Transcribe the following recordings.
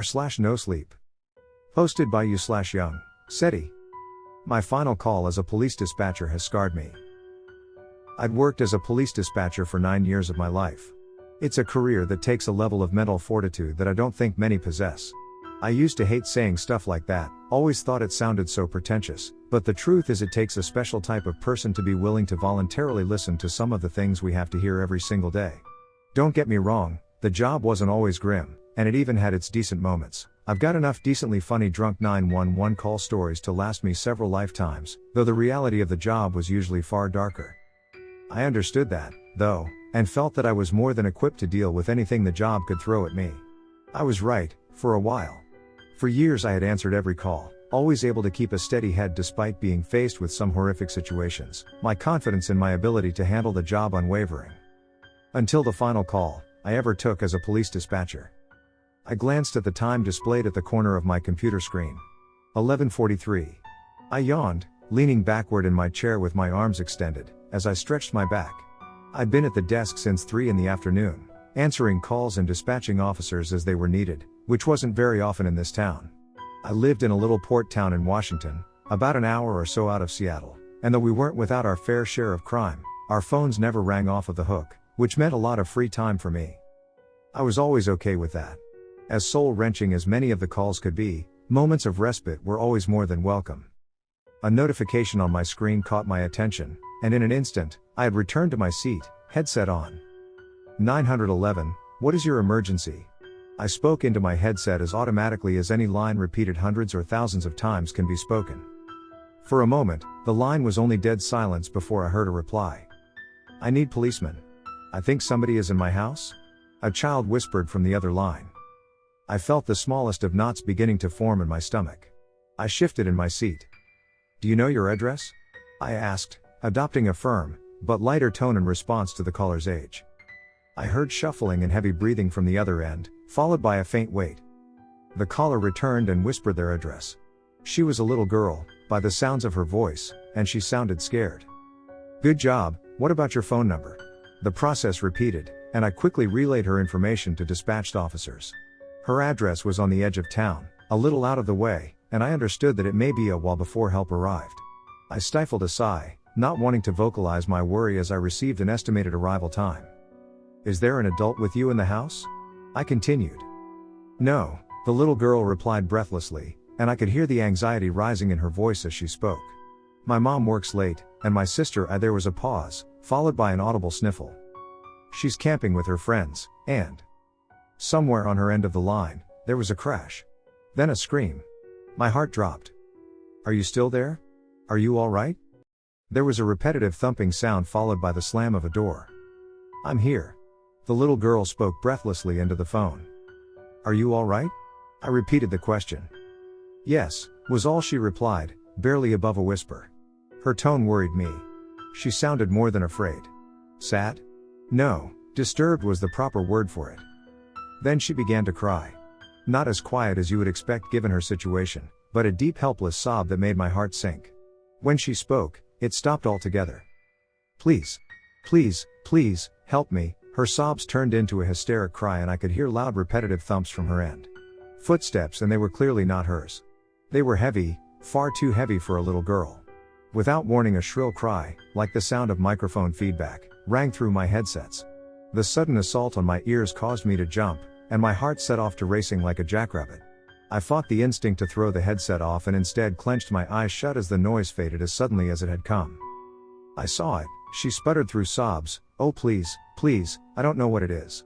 r/nosleep. Hosted by YungSeti. My final call as a police dispatcher has scarred me. I'd worked as a police dispatcher for 9 years of my life. It's a career that takes a level of mental fortitude that I don't think many possess. I used to hate saying stuff like that, always thought it sounded so pretentious, but the truth is it takes a special type of person to be willing to voluntarily listen to some of the things we have to hear every single day. Don't get me wrong, the job wasn't always grim, and it even had its decent moments. I've got enough decently funny drunk 911 call stories to last me several lifetimes, though the reality of the job was usually far darker. I understood that, though, and felt that I was more than equipped to deal with anything the job could throw at me. I was right, for a while. For years I had answered every call, always able to keep a steady head despite being faced with some horrific situations, my confidence in my ability to handle the job unwavering. Until the final call I ever took as a police dispatcher. I glanced at the time displayed at the corner of my computer screen. 11:43. I yawned, leaning backward in my chair with my arms extended, as I stretched my back. I'd been at the desk since 3 in the afternoon, answering calls and dispatching officers as they were needed, which wasn't very often in this town. I lived in a little port town in Washington, about an hour or so out of Seattle, and though we weren't without our fair share of crime, our phones never rang off of the hook, which meant a lot of free time for me. I was always okay with that. As soul-wrenching as many of the calls could be, moments of respite were always more than welcome. A notification on my screen caught my attention, and in an instant, I had returned to my seat, headset on. 911, what is your emergency? I spoke into my headset as automatically as any line repeated hundreds or thousands of times can be spoken. For a moment, the line was only dead silence before I heard a reply. I need policemen. I think somebody is in my house? A child whispered from the other line. I felt the smallest of knots beginning to form in my stomach. I shifted in my seat. Do you know your address? I asked, adopting a firm, but lighter tone in response to the caller's age. I heard shuffling and heavy breathing from the other end, followed by a faint wait. The caller returned and whispered their address. She was a little girl, by the sounds of her voice, and she sounded scared. Good job, what about your phone number? The process repeated, and I quickly relayed her information to dispatched officers. Her address was on the edge of town, a little out of the way, and I understood that it may be a while before help arrived. I stifled a sigh, not wanting to vocalize my worry as I received an estimated arrival time. Is there an adult with you in the house? I continued. No, the little girl replied breathlessly, and I could hear the anxiety rising in her voice as she spoke. My mom works late, and my sister. There was a pause, followed by an audible sniffle. She's camping with her friends, and... Somewhere on her end of the line, there was a crash. Then a scream. My heart dropped. Are you still there? Are you all right? There was a repetitive thumping sound followed by the slam of a door. I'm here. The little girl spoke breathlessly into the phone. Are you all right? I repeated the question. Yes, was all she replied, barely above a whisper. Her tone worried me. She sounded more than afraid. Sad? No, disturbed was the proper word for it. Then she began to cry. Not as quiet as you would expect given her situation, but a deep helpless sob that made my heart sink. When she spoke, it stopped altogether. Please, please, please, help me. Her sobs turned into a hysteric cry and I could hear loud repetitive thumps from her end. Footsteps, and they were clearly not hers. They were heavy, far too heavy for a little girl. Without warning, a shrill cry, like the sound of microphone feedback, rang through my headsets. The sudden assault on my ears caused me to jump, and my heart set off to racing like a jackrabbit. I fought the instinct to throw the headset off and instead clenched my eyes shut as the noise faded as suddenly as it had come. I saw it. She sputtered through sobs, oh please, please, I don't know what it is.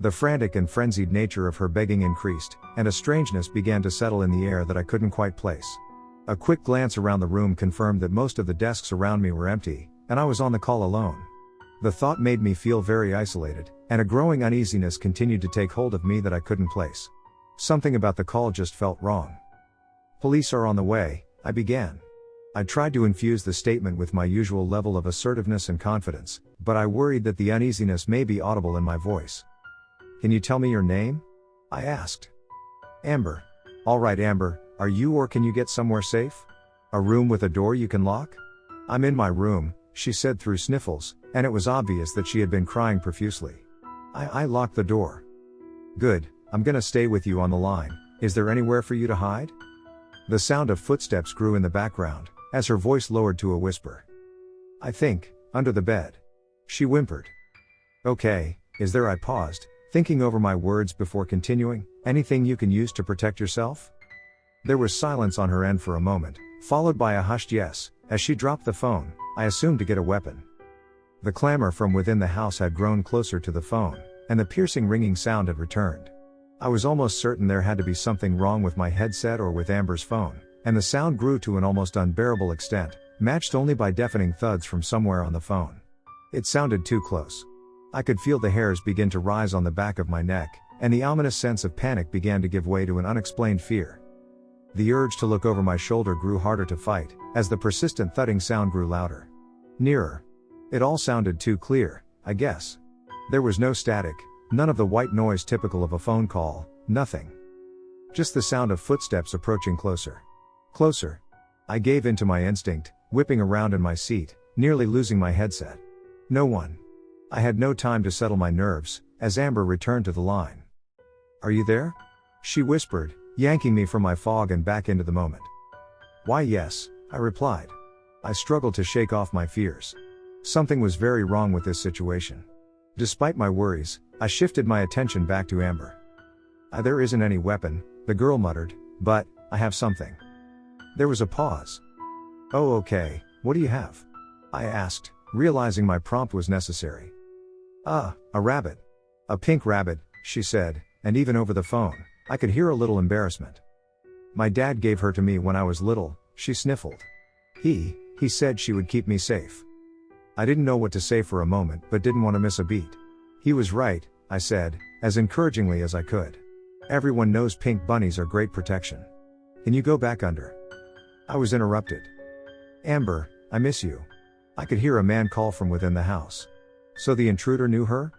The frantic and frenzied nature of her begging increased, and a strangeness began to settle in the air that I couldn't quite place. A quick glance around the room confirmed that most of the desks around me were empty, and I was on the call alone. The thought made me feel very isolated, and a growing uneasiness continued to take hold of me that I couldn't place. Something about the call just felt wrong. Police are on the way, I began. I tried to infuse the statement with my usual level of assertiveness and confidence, but I worried that the uneasiness may be audible in my voice. Can you tell me your name? I asked. Amber. All right, Amber, are you or can you get somewhere safe? A room with a door you can lock? I'm in my room, she said through sniffles, and it was obvious that she had been crying profusely. I locked the door. Good, I'm gonna stay with you on the line. Is there anywhere for you to hide? The sound of footsteps grew in the background, as her voice lowered to a whisper. I think, under the bed. She whimpered. Okay, is there? I paused, thinking over my words before continuing. Anything you can use to protect yourself? There was silence on her end for a moment, followed by a hushed yes. As she dropped the phone, I assumed to get a weapon. The clamor from within the house had grown closer to the phone, and the piercing ringing sound had returned. I was almost certain there had to be something wrong with my headset or with Amber's phone, and the sound grew to an almost unbearable extent, matched only by deafening thuds from somewhere on the phone. It sounded too close. I could feel the hairs begin to rise on the back of my neck, and the ominous sense of panic began to give way to an unexplained fear. The urge to look over my shoulder grew harder to fight, as the persistent thudding sound grew louder. Nearer. It all sounded too clear, I guess. There was no static, none of the white noise typical of a phone call, nothing. Just the sound of footsteps approaching closer. Closer. I gave in to my instinct, whipping around in my seat, nearly losing my headset. No one. I had no time to settle my nerves, as Amber returned to the line. Are you there? She whispered, yanking me from my fog and back into the moment. Why yes, I replied. I struggled to shake off my fears. Something was very wrong with this situation. Despite my worries, I shifted my attention back to Amber. There isn't any weapon, the girl muttered, but I have something. There was a pause. Oh okay, what do you have? I asked, realizing my prompt was necessary. A rabbit. A pink rabbit, she said, and even over the phone, I could hear a little embarrassment. My dad gave her to me when I was little, she sniffled. He said she would keep me safe. I didn't know what to say for a moment but didn't want to miss a beat. He was right, I said, as encouragingly as I could. Everyone knows pink bunnies are great protection. Can you go back under? I was interrupted. Amber, I miss you. I could hear a man call from within the house. So the intruder knew her?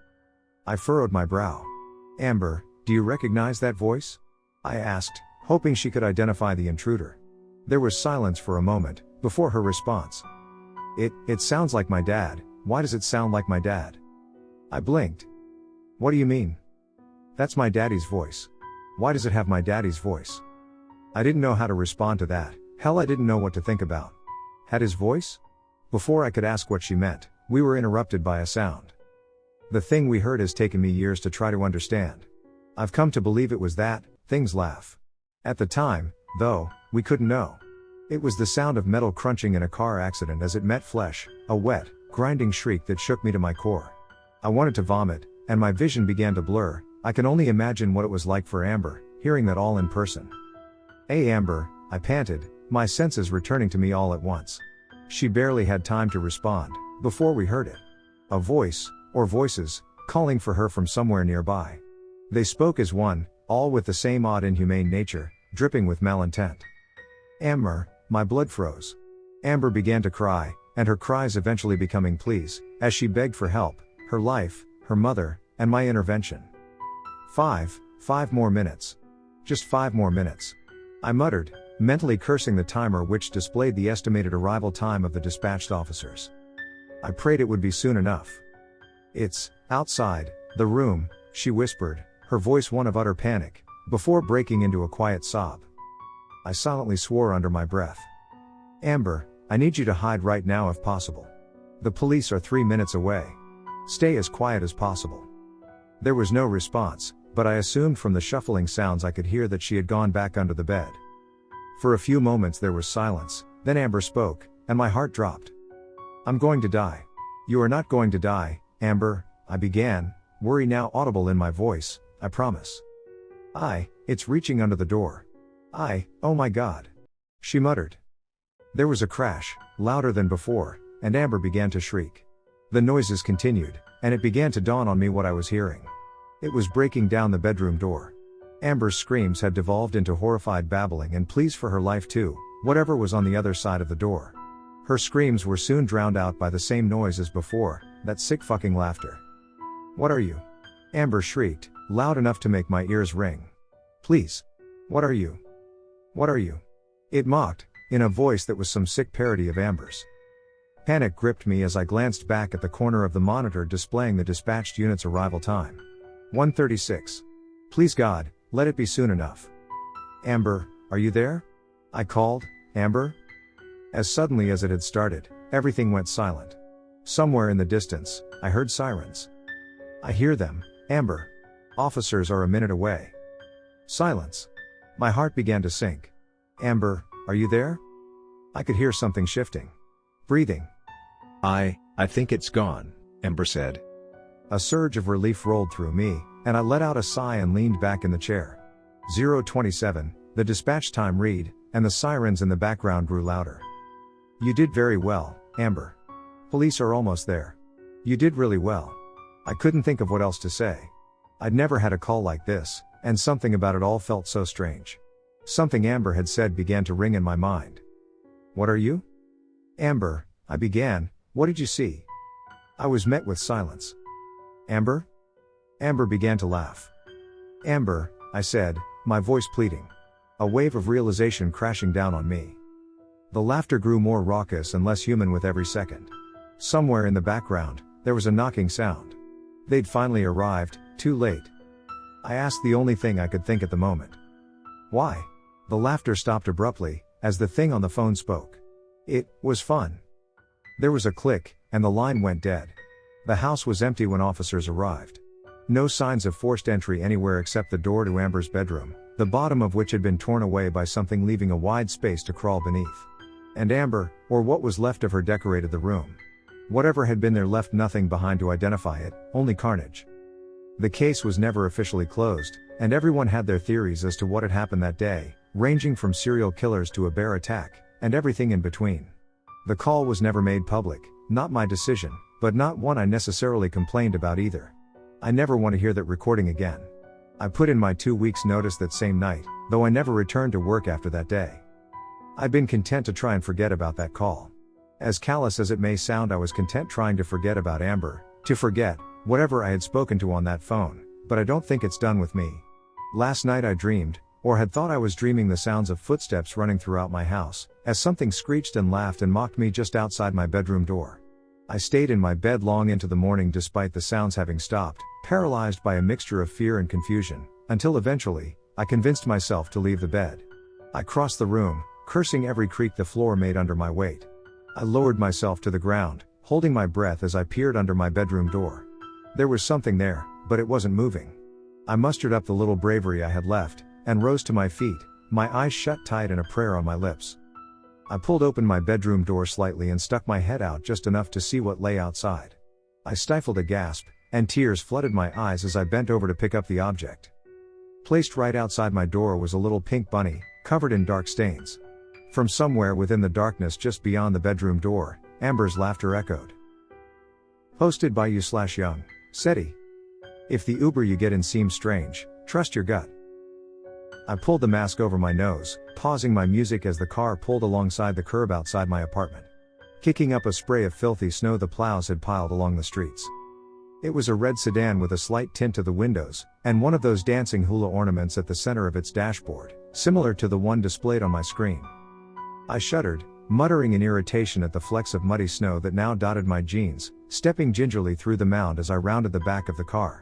I furrowed my brow. Amber, do you recognize that voice? I asked, hoping she could identify the intruder. There was silence for a moment, before her response. It sounds like my dad. Why does it sound like my dad? I blinked. What do you mean? That's my daddy's voice. Why does it have my daddy's voice? I didn't know how to respond to that. Hell, I didn't know what to think about. Had his voice? Before I could ask what she meant, we were interrupted by a sound. The thing we heard has taken me years to try to understand. I've come to believe it was that, things laugh. At the time, though, we couldn't know. It was the sound of metal crunching in a car accident as it met flesh, a wet, grinding shriek that shook me to my core. I wanted to vomit, and my vision began to blur. I can only imagine what it was like for Amber, hearing that all in person. Hey Amber, I panted, my senses returning to me all at once. She barely had time to respond, before we heard it. A voice, or voices, calling for her from somewhere nearby. They spoke as one, all with the same odd inhumane nature, dripping with malintent. Amber, my blood froze. Amber began to cry, and her cries eventually becoming pleas, as she begged for help, her life, her mother, and my intervention. 5 more minutes. Just 5 more minutes. I muttered, mentally cursing the timer which displayed the estimated arrival time of the dispatched officers. I prayed it would be soon enough. It's outside the room, she whispered, her voice one of utter panic, before breaking into a quiet sob. I silently swore under my breath. Amber, I need you to hide right now if possible. The police are 3 minutes away. Stay as quiet as possible. There was no response, but I assumed from the shuffling sounds I could hear that she had gone back under the bed. For a few moments there was silence, then Amber spoke, and my heart dropped. I'm going to die. You are not going to die, Amber, I began, worry now audible in my voice, I promise. It's reaching under the door. Oh my God. She muttered. There was a crash, louder than before, and Amber began to shriek. The noises continued, and it began to dawn on me what I was hearing. It was breaking down the bedroom door. Amber's screams had devolved into horrified babbling and pleas for her life too, whatever was on the other side of the door. Her screams were soon drowned out by the same noise as before, that sick fucking laughter. What are you? Amber shrieked, loud enough to make my ears ring. Please. What are you? What are you? It mocked, in a voice that was some sick parody of Amber's. Panic gripped me as I glanced back at the corner of the monitor displaying the dispatched unit's arrival time. 1:36. Please God, let it be soon enough. Amber, are you there? I called. Amber? As suddenly as it had started, everything went silent. Somewhere in the distance, I heard sirens. I hear them, Amber. Officers are a minute away. Silence. My heart began to sink. Amber, are you there? I could hear something shifting. Breathing. I think it's gone, Amber said. A surge of relief rolled through me, and I let out a sigh and leaned back in the chair. 027, the dispatch time read, and the sirens in the background grew louder. You did very well, Amber. Police are almost there. You did really well. I couldn't think of what else to say. I'd never had a call like this, and something about it all felt so strange. Something Amber had said began to ring in my mind. What are you? Amber, I began, what did you see? I was met with silence. Amber? Amber began to laugh. Amber, I said, my voice pleading. A wave of realization crashing down on me. The laughter grew more raucous and less human with every second. Somewhere in the background, there was a knocking sound. They'd finally arrived, too late. I asked the only thing I could think at the moment. Why? The laughter stopped abruptly, as the thing on the phone spoke. It was fun. There was a click, and the line went dead. The house was empty when officers arrived. No signs of forced entry anywhere except the door to Amber's bedroom, the bottom of which had been torn away by something leaving a wide space to crawl beneath. And Amber, or what was left of her, decorated the room. Whatever had been there left nothing behind to identify it, only carnage. The case was never officially closed, and everyone had their theories as to what had happened that day, ranging from serial killers to a bear attack, and everything in between. The call was never made public, not my decision, but not one I necessarily complained about either. I never want to hear that recording again. I put in my 2 weeks' notice that same night, though I never returned to work after that day. I'd been content to try and forget about that call. As callous as it may sound, I was content trying to forget about Amber, to forget whatever I had spoken to on that phone, but I don't think it's done with me. Last night I dreamed, or had thought I was dreaming, the sounds of footsteps running throughout my house, as something screeched and laughed and mocked me just outside my bedroom door. I stayed in my bed long into the morning despite the sounds having stopped, paralyzed by a mixture of fear and confusion, until eventually, I convinced myself to leave the bed. I crossed the room, cursing every creak the floor made under my weight. I lowered myself to the ground, holding my breath as I peered under my bedroom door. There was something there, but it wasn't moving. I mustered up the little bravery I had left, and rose to my feet, my eyes shut tight and a prayer on my lips. I pulled open my bedroom door slightly and stuck my head out just enough to see what lay outside. I stifled a gasp, and tears flooded my eyes as I bent over to pick up the object. Placed right outside my door was a little pink bunny, covered in dark stains. From somewhere within the darkness just beyond the bedroom door, Amber's laughter echoed. Posted by YungSeti. If the Uber you get in seems strange, trust your gut. I pulled the mask over my nose, pausing my music as the car pulled alongside the curb outside my apartment. Kicking up a spray of filthy snow the plows had piled along the streets. It was a red sedan with a slight tint to the windows, and one of those dancing hula ornaments at the center of its dashboard, similar to the one displayed on my screen. I shuddered, muttering in irritation at the flecks of muddy snow that now dotted my jeans, stepping gingerly through the mound as I rounded the back of the car.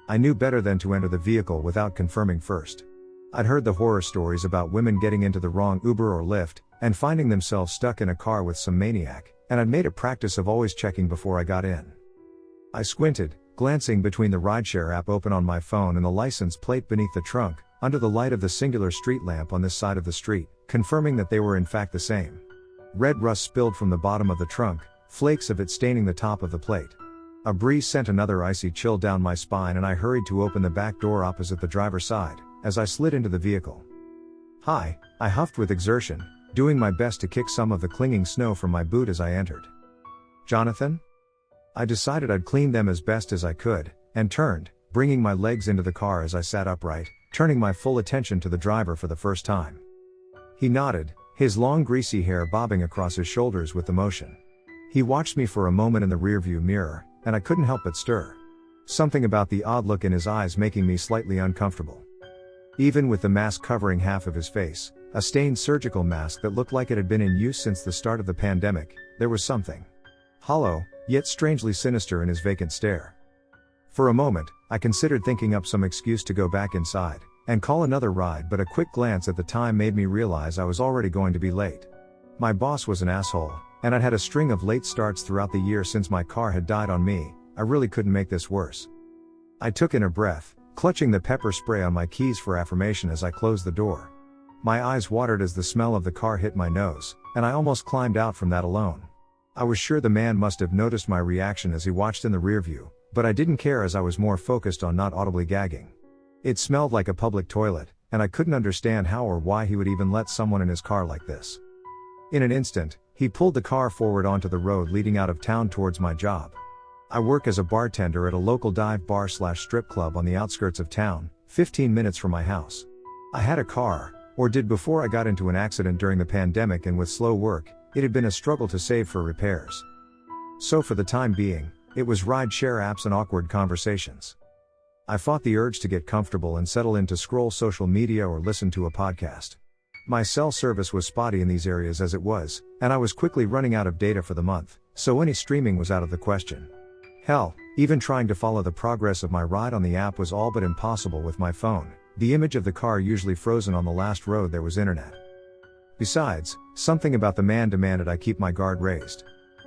I knew better than to enter the vehicle without confirming first. I'd heard the horror stories about women getting into the wrong Uber or Lyft, and finding themselves stuck in a car with some maniac, and I'd made a practice of always checking before I got in. I squinted, glancing between the rideshare app open on my phone and the license plate beneath the trunk, under the light of the singular street lamp on this side of the street, confirming that they were in fact the same. Red rust spilled from the bottom of the trunk, flakes of it staining the top of the plate. A breeze sent another icy chill down my spine, and I hurried to open the back door opposite the driver's side, as I slid into the vehicle. "Hi," I huffed with exertion, doing my best to kick some of the clinging snow from my boot as I entered. "Jonathan?" I decided I'd clean them as best as I could, and turned, bringing my legs into the car as I sat upright, turning my full attention to the driver for the first time. He nodded, his long greasy hair bobbing across his shoulders with the motion. He watched me for a moment in the rearview mirror, and I couldn't help but stir. Something about the odd look in his eyes making me slightly uncomfortable. Even with the mask covering half of his face, a stained surgical mask that looked like it had been in use since the start of the pandemic, there was something hollow, yet strangely sinister in his vacant stare. For a moment, I considered thinking up some excuse to go back inside and call another ride, but a quick glance at the time made me realize I was already going to be late. My boss was an asshole, and I'd had a string of late starts throughout the year since my car had died on me. I really couldn't make this worse. I took in a breath, clutching the pepper spray on my keys for affirmation as I closed the door. My eyes watered as the smell of the car hit my nose, and I almost climbed out from that alone. I was sure the man must have noticed my reaction as he watched in the rearview, but I didn't care as I was more focused on not audibly gagging. It smelled like a public toilet, and I couldn't understand how or why he would even let someone in his car like this. In an instant, he pulled the car forward onto the road leading out of town towards my job. I work as a bartender at a local dive bar/strip club on the outskirts of town, 15 minutes from my house. I had a car, or did before I got into an accident during the pandemic, and with slow work, it had been a struggle to save for repairs. So for the time being, it was ride-share apps and awkward conversations. I fought the urge to get comfortable and settle in to scroll social media or listen to a podcast. My cell service was spotty in these areas as it was, and I was quickly running out of data for the month, so any streaming was out of the question. Hell, even trying to follow the progress of my ride on the app was all but impossible with my phone, the image of the car usually frozen on the last road there was internet. Besides, something about the man demanded I keep my guard raised.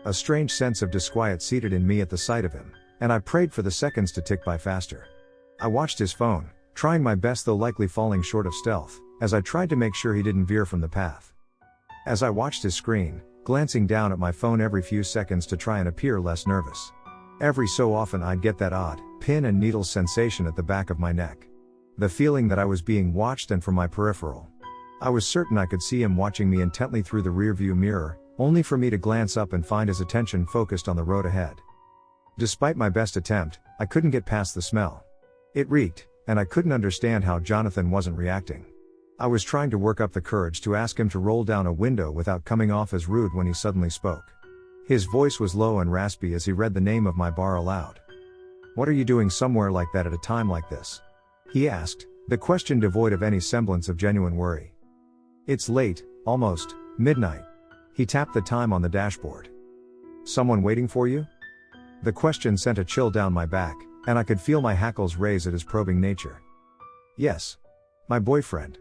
A strange sense of disquiet seated in me at the sight of him, and I prayed for the seconds to tick by faster. I watched his phone, trying my best though likely falling short of stealth, as I tried to make sure he didn't veer from the path. As I watched his screen, glancing down at my phone every few seconds to try and appear less nervous. Every so often I'd get that odd, pin and needle sensation at the back of my neck. The feeling that I was being watched and from my peripheral. I was certain I could see him watching me intently through the rearview mirror, only for me to glance up and find his attention focused on the road ahead. Despite my best attempt, I couldn't get past the smell. It reeked, and I couldn't understand how Jonathan wasn't reacting. I was trying to work up the courage to ask him to roll down a window without coming off as rude when he suddenly spoke. His voice was low and raspy as he read the name of my bar aloud. "What are you doing somewhere like that at a time like this?" he asked, the question devoid of any semblance of genuine worry. "It's late, almost midnight." He tapped the time on the dashboard. "Someone waiting for you?" The question sent a chill down my back, and I could feel my hackles raise at his probing nature. "Yes. My boyfriend,"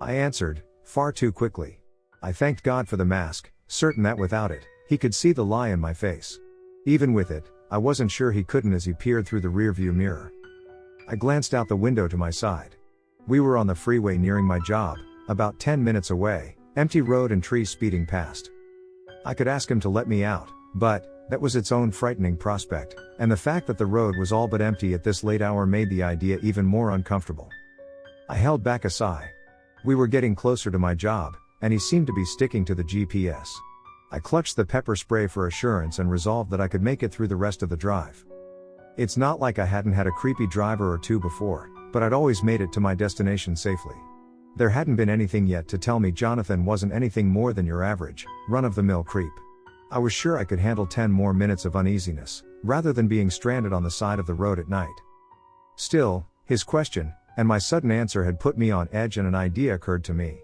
I answered, far too quickly. I thanked God for the mask, certain that without it, he could see the lie in my face. Even with it, I wasn't sure he couldn't as he peered through the rearview mirror. I glanced out the window to my side. We were on the freeway nearing my job, about 10 minutes away, empty road and trees speeding past. I could ask him to let me out, but that was its own frightening prospect, and the fact that the road was all but empty at this late hour made the idea even more uncomfortable. I held back a sigh. We were getting closer to my job, and he seemed to be sticking to the GPS. I clutched the pepper spray for assurance and resolved that I could make it through the rest of the drive. It's not like I hadn't had a creepy driver or two before, but I'd always made it to my destination safely. There hadn't been anything yet to tell me Jonathan wasn't anything more than your average, run-of-the-mill creep. I was sure I could handle 10 more minutes of uneasiness, rather than being stranded on the side of the road at night. Still, his question, and my sudden answer had put me on edge, and an idea occurred to me.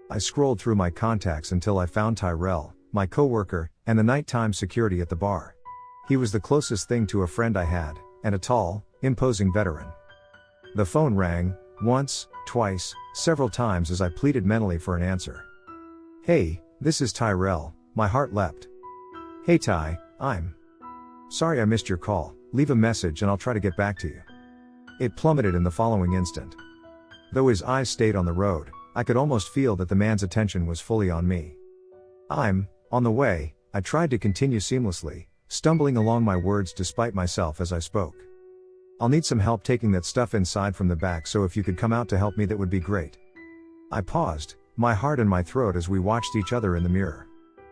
I scrolled through my contacts until I found Tyrell, my coworker, and the nighttime security at the bar. He was the closest thing to a friend I had, and a tall, imposing veteran. The phone rang, once, twice, several times as I pleaded mentally for an answer. "Hey, this is Tyrell," my heart leapt. "Hey Ty, I'm sorry I missed your call, leave a message and I'll try to get back to you." It plummeted in the following instant. Though his eyes stayed on the road, I could almost feel that the man's attention was fully on me. "I'm on the way," I tried to continue seamlessly, stumbling along my words despite myself as I spoke. "I'll need some help taking that stuff inside from the back, so if you could come out to help me that would be great." I paused, my heart in my throat as we watched each other in the mirror.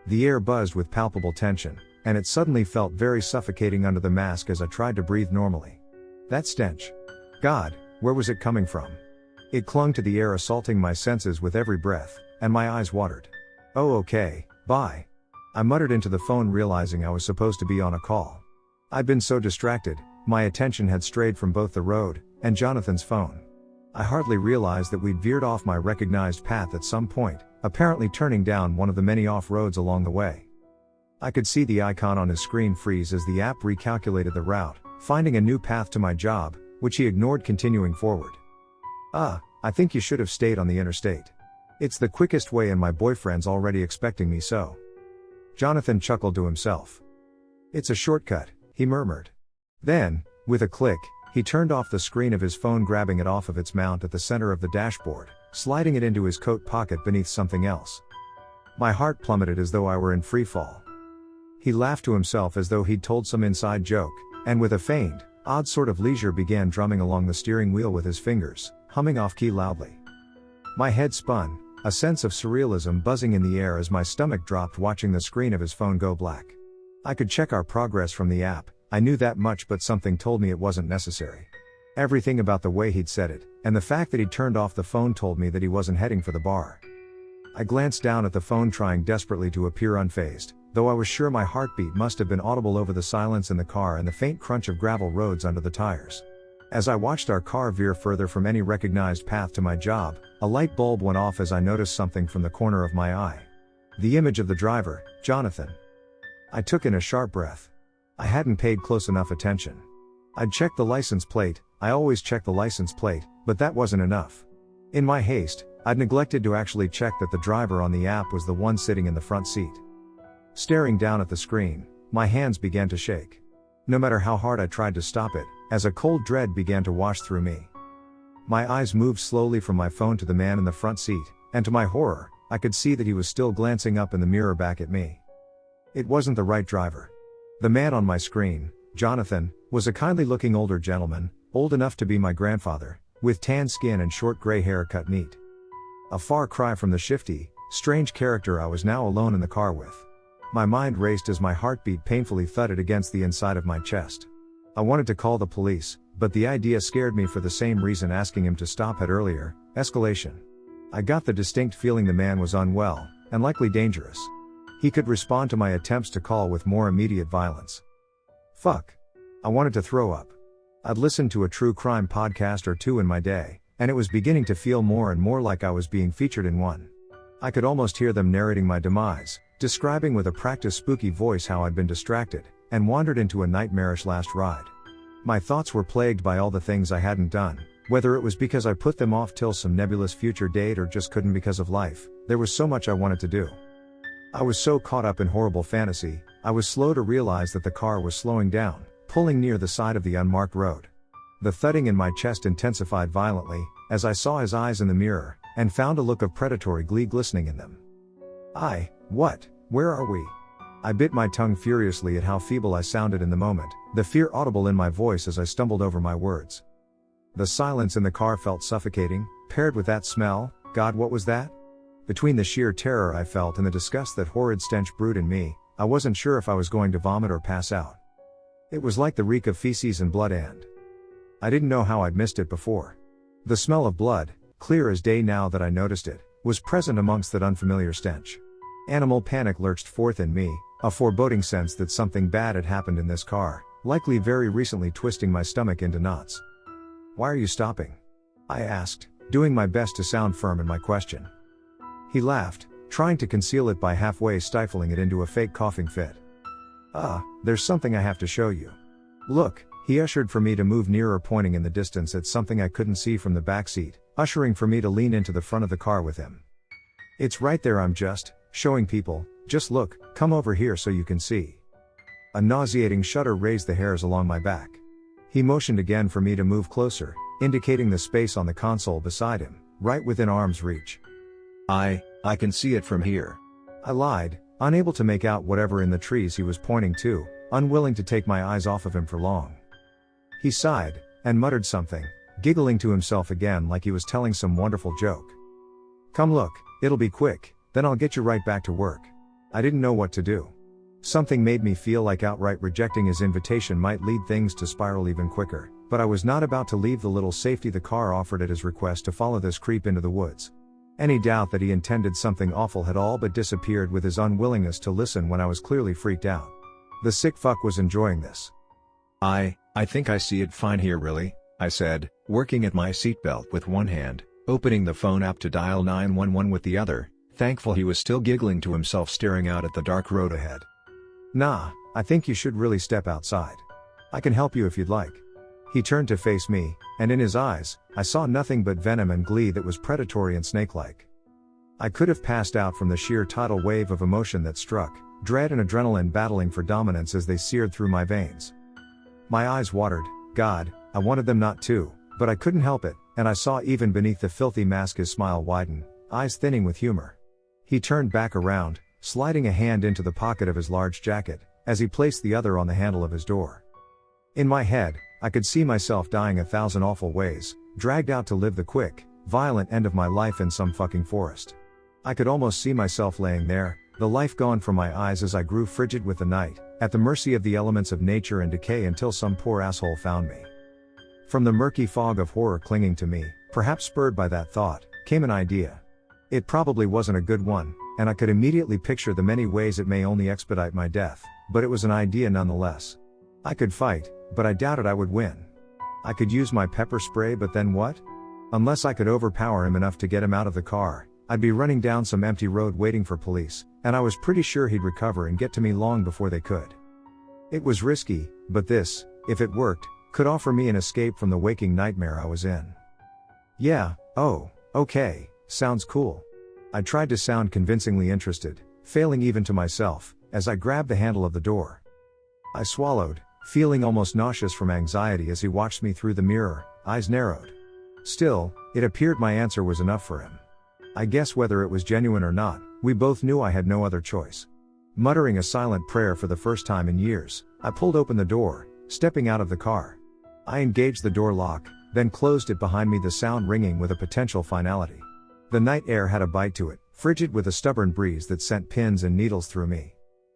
The air buzzed with palpable tension, and it suddenly felt very suffocating under the mask as I tried to breathe normally. That stench. God, where was it coming from? It clung to the air, assaulting my senses with every breath, and my eyes watered. "Oh okay, bye," I muttered into the phone, realizing I was supposed to be on a call. I'd been so distracted, my attention had strayed from both the road and Jonathan's phone. I hardly realized that we'd veered off my recognized path at some point, apparently turning down one of the many off-roads along the way. I could see the icon on his screen freeze as the app recalculated the route, finding a new path to my job, which he ignored, continuing forward. I think you should have stayed on the interstate. It's the quickest way and my boyfriend's already expecting me so. Jonathan chuckled to himself. It's a shortcut, he murmured. Then, with a click, he turned off the screen of his phone, grabbing it off of its mount at the center of the dashboard, sliding it into his coat pocket beneath something else. My heart plummeted as though I were in free fall. He laughed to himself as though he'd told some inside joke, and with a feigned, odd sort of leisure began drumming along the steering wheel with his fingers, humming off key loudly. My head spun, a sense of surrealism buzzing in the air as my stomach dropped watching the screen of his phone go black. I could check our progress from the app, I knew that much, but something told me it wasn't necessary. Everything about the way he'd said it, and the fact that he'd turned off the phone told me that he wasn't heading for the bar. I glanced down at the phone, trying desperately to appear unfazed, though I was sure my heartbeat must have been audible over the silence in the car and the faint crunch of gravel roads under the tires. As I watched our car veer further from any recognized path to my job, a light bulb went off as I noticed something from the corner of my eye. The image of the driver, Jonathan. I took in a sharp breath. I hadn't paid close enough attention. I'd checked the license plate, I always check the license plate, but that wasn't enough. In my haste, I'd neglected to actually check that the driver on the app was the one sitting in the front seat. Staring down at the screen, my hands began to shake. No matter how hard I tried to stop it, as a cold dread began to wash through me. My eyes moved slowly from my phone to the man in the front seat, and to my horror, I could see that he was still glancing up in the mirror back at me. It wasn't the right driver. The man on my screen, Jonathan, was a kindly-looking older gentleman, old enough to be my grandfather, with tan skin and short gray hair cut neat. A far cry from the shifty, strange character I was now alone in the car with. My mind raced as my heartbeat painfully thudded against the inside of my chest. I wanted to call the police, but the idea scared me for the same reason asking him to stop had earlier: escalation. I got the distinct feeling the man was unwell, and likely dangerous. He could respond to my attempts to call with more immediate violence. Fuck. I wanted to throw up. I'd listened to a true crime podcast or two in my day, and it was beginning to feel more and more like I was being featured in one. I could almost hear them narrating my demise, describing with a practiced spooky voice how I'd been distracted, and wandered into a nightmarish last ride. My thoughts were plagued by all the things I hadn't done, whether it was because I put them off till some nebulous future date or just couldn't because of life. There was so much I wanted to do. I was so caught up in horrible fantasy, I was slow to realize that the car was slowing down, pulling near the side of the unmarked road. The thudding in my chest intensified violently, as I saw his eyes in the mirror, and found a look of predatory glee glistening in them. Where are we? I bit my tongue furiously at how feeble I sounded in the moment, the fear audible in my voice as I stumbled over my words. The silence in the car felt suffocating, paired with that smell. God, what was that? Between the sheer terror I felt and the disgust that horrid stench brewed in me, I wasn't sure if I was going to vomit or pass out. It was like the reek of feces and blood, and I didn't know how I'd missed it before. The smell of blood, clear as day now that I noticed it, was present amongst that unfamiliar stench. Animal panic lurched forth in me, a foreboding sense that something bad had happened in this car, likely very recently, twisting my stomach into knots. Why are you stopping? I asked, doing my best to sound firm in my question. He laughed, trying to conceal it by halfway stifling it into a fake coughing fit. There's something I have to show you. Look, he ushered for me to move nearer, pointing in the distance at something I couldn't see from the back seat, ushering for me to lean into the front of the car with him. It's right there, I'm just showing people. Just look, come over here so you can see. A nauseating shudder raised the hairs along my back. He motioned again for me to move closer, indicating the space on the console beside him, right within arm's reach. I can see it from here. I lied, unable to make out whatever in the trees he was pointing to, unwilling to take my eyes off of him for long. He sighed, and muttered something, giggling to himself again like he was telling some wonderful joke. Come look, it'll be quick, then I'll get you right back to work. I didn't know what to do. Something made me feel like outright rejecting his invitation might lead things to spiral even quicker, but I was not about to leave the little safety the car offered at his request to follow this creep into the woods. Any doubt that he intended something awful had all but disappeared with his unwillingness to listen when I was clearly freaked out. The sick fuck was enjoying this. I think I see it fine here, really, I said, working at my seatbelt with one hand, opening the phone app to dial 911 with the other, thankful he was still giggling to himself, staring out at the dark road ahead. Nah, I think you should really step outside. I can help you if you'd like. He turned to face me, and in his eyes, I saw nothing but venom and glee that was predatory and snake-like. I could have passed out from the sheer tidal wave of emotion that struck, dread and adrenaline battling for dominance as they seared through my veins. My eyes watered. God, I wanted them not to, but I couldn't help it, and I saw even beneath the filthy mask his smile widen, eyes thinning with humor. He turned back around, sliding a hand into the pocket of his large jacket, as he placed the other on the handle of his door. In my head, I could see myself dying 1,000 awful ways, dragged out to live the quick, violent end of my life in some fucking forest. I could almost see myself laying there, the life gone from my eyes as I grew frigid with the night, at the mercy of the elements of nature and decay until some poor asshole found me. From the murky fog of horror clinging to me, perhaps spurred by that thought, came an idea. It probably wasn't a good one, and I could immediately picture the many ways it may only expedite my death, but it was an idea nonetheless. I could fight, but I doubted I would win. I could use my pepper spray, but then what? Unless I could overpower him enough to get him out of the car, I'd be running down some empty road waiting for police, and I was pretty sure he'd recover and get to me long before they could. It was risky, but this, if it worked, could offer me an escape from the waking nightmare I was in. Yeah, oh, okay, sounds cool. I tried to sound convincingly interested, failing even to myself, as I grabbed the handle of the door. I swallowed, feeling almost nauseous from anxiety as he watched me through the mirror, eyes narrowed. Still, it appeared my answer was enough for him. I guess whether it was genuine or not, we both knew I had no other choice. Muttering a silent prayer for the first time in years, I pulled open the door, stepping out of the car. I engaged the door lock, then closed it behind me, the sound ringing with a potential finality. The night air had a bite to it, frigid with a stubborn breeze that sent pins and needles through me.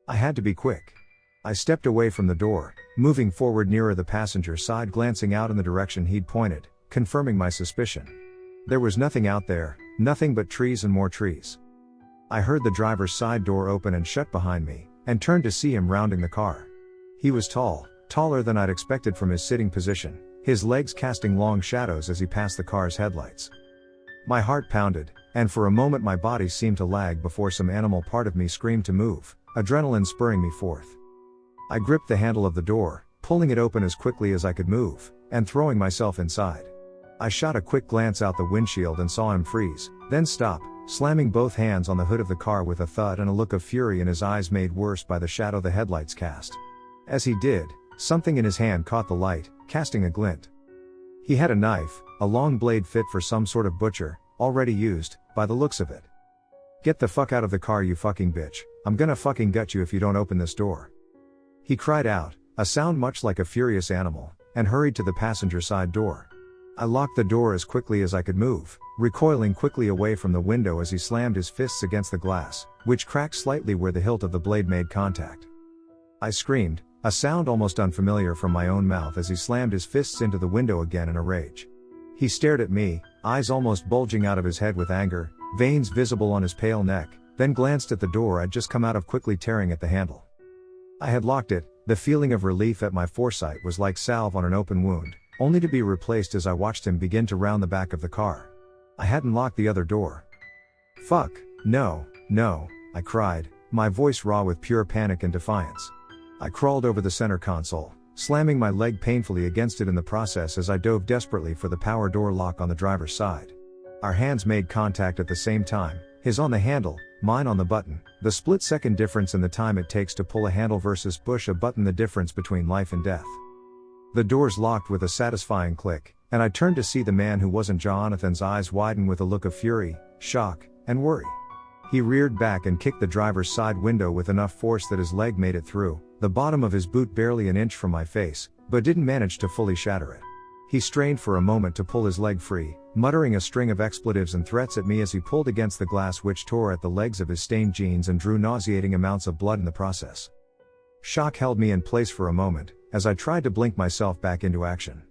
I had to be quick. I stepped away from the door, moving forward nearer the passenger side, glancing out in the direction he'd pointed, confirming my suspicion. There was nothing out there, nothing but trees and more trees. I heard the driver's side door open and shut behind me, and turned to see him rounding the car. He was tall, taller than I'd expected from his sitting position, his legs casting long shadows as he passed the car's headlights. My heart pounded, and for a moment my body seemed to lag before some animal part of me screamed to move, adrenaline spurring me forth. I gripped the handle of the door, pulling it open as quickly as I could move, and throwing myself inside. I shot a quick glance out the windshield and saw him freeze, then stop, slamming both hands on the hood of the car with a thud and a look of fury in his eyes made worse by the shadow the headlights cast. As he did, something in his hand caught the light, casting a glint. He had a knife, a long blade fit for some sort of butcher, already used, by the looks of it. "Get the fuck out of the car, you fucking bitch, I'm gonna fucking gut you if you don't open this door," he cried out, a sound much like a furious animal, and hurried to the passenger side door. I locked the door as quickly as I could move, recoiling quickly away from the window as he slammed his fists against the glass, which cracked slightly where the hilt of the blade made contact. I screamed, a sound almost unfamiliar from my own mouth, as he slammed his fists into the window again in a rage. He stared at me, eyes almost bulging out of his head with anger, veins visible on his pale neck, then glanced at the door I'd just come out of, quickly tearing at the handle. I had locked it. The feeling of relief at my foresight was like salve on an open wound, only to be replaced as I watched him begin to round the back of the car. I hadn't locked the other door. "Fuck, no, no," I cried, my voice raw with pure panic and defiance. I crawled over the center console, slamming my leg painfully against it in the process as I dove desperately for the power door lock on the driver's side. Our hands made contact at the same time, his on the handle, mine on the button, the split-second difference in the time it takes to pull a handle versus push a button, the difference between life and death. The doors locked with a satisfying click, and I turned to see the man who wasn't Jonathan's eyes widen with a look of fury, shock, and worry. He reared back and kicked the driver's side window with enough force that his leg made it through, the bottom of his boot barely an inch from my face, but didn't manage to fully shatter it. He strained for a moment to pull his leg free, muttering a string of expletives and threats at me as he pulled against the glass, which tore at the legs of his stained jeans and drew nauseating amounts of blood in the process. Shock held me in place for a moment, as I tried to blink myself back into action.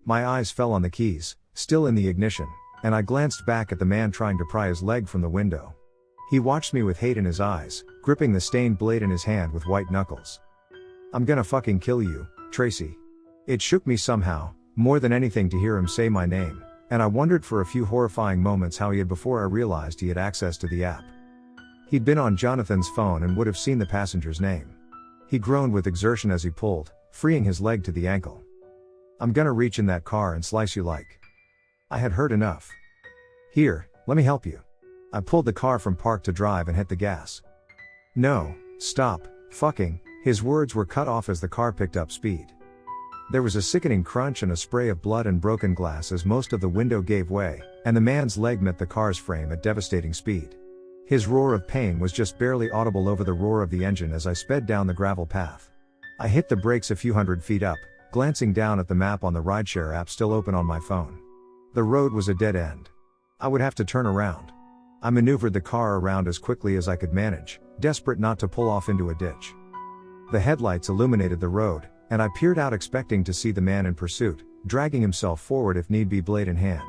My eyes fell on the keys, still in the ignition, and I glanced back at the man trying to pry his leg from the window. He watched me with hate in his eyes, gripping the stained blade in his hand with white knuckles. "I'm gonna fucking kill you, Tracy." It shook me somehow, more than anything, to hear him say my name, and I wondered for a few horrifying moments how he had, before I realized he had access to the app. He'd been on Jonathan's phone and would have seen the passenger's name. He groaned with exertion as he pulled, freeing his leg to the ankle. I'm gonna reach in that car and slice you like. I had heard enough. Here, let me help you. I pulled the car from park to drive and hit the gas. No, stop, fucking, his words were cut off as the car picked up speed. There was a sickening crunch and a spray of blood and broken glass as most of the window gave way, and the man's leg met the car's frame at devastating speed. His roar of pain was just barely audible over the roar of the engine as I sped down the gravel path. I hit the brakes a few hundred feet up, glancing down at the map on the rideshare app still open on my phone. The road was a dead end. I would have to turn around. I maneuvered the car around as quickly as I could manage, desperate not to pull off into a ditch. The headlights illuminated the road, and I peered out expecting to see the man in pursuit, dragging himself forward if need be, blade in hand.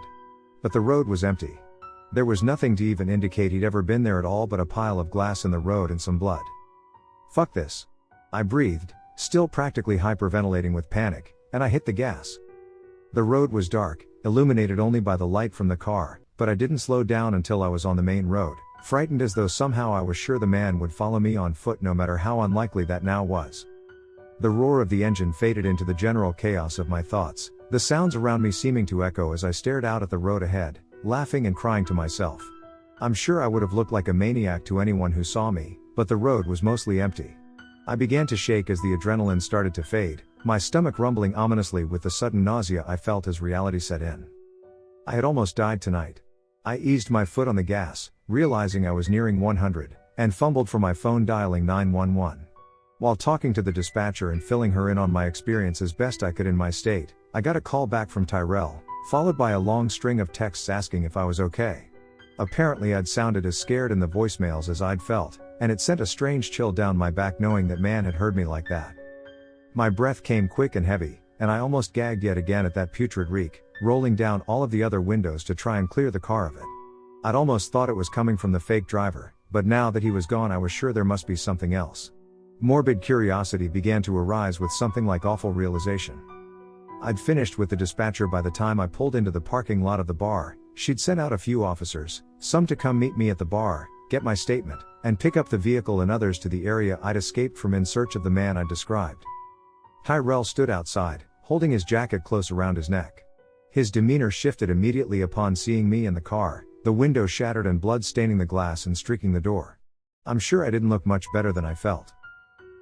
But the road was empty. There was nothing to even indicate he'd ever been there at all but a pile of glass in the road and some blood. Fuck this. I breathed, still practically hyperventilating with panic, and I hit the gas. The road was dark, illuminated only by the light from the car, but I didn't slow down until I was on the main road, frightened as though somehow I was sure the man would follow me on foot no matter how unlikely that now was. The roar of the engine faded into the general chaos of my thoughts, the sounds around me seeming to echo as I stared out at the road ahead, laughing and crying to myself. I'm sure I would have looked like a maniac to anyone who saw me, but the road was mostly empty. I began to shake as the adrenaline started to fade, my stomach rumbling ominously with the sudden nausea I felt as reality set in. I had almost died tonight. I eased my foot on the gas, realizing I was nearing 100, and fumbled for my phone, dialing 911. While talking to the dispatcher and filling her in on my experience as best I could in my state, I got a call back from Tyrell, followed by a long string of texts asking if I was okay. Apparently I'd sounded as scared in the voicemails as I'd felt, and it sent a strange chill down my back knowing that man had heard me like that. My breath came quick and heavy, and I almost gagged yet again at that putrid reek, rolling down all of the other windows to try and clear the car of it. I'd almost thought it was coming from the fake driver, but now that he was gone I was sure there must be something else. Morbid curiosity began to arise with something like awful realization. I'd finished with the dispatcher by the time I pulled into the parking lot of the bar. She'd sent out a few officers, some to come meet me at the bar, get my statement, and pick up the vehicle, and others to the area I'd escaped from in search of the man I'd described. Tyrell stood outside, holding his jacket close around his neck. His demeanor shifted immediately upon seeing me in the car, the window shattered and blood staining the glass and streaking the door. I'm sure I didn't look much better than I felt.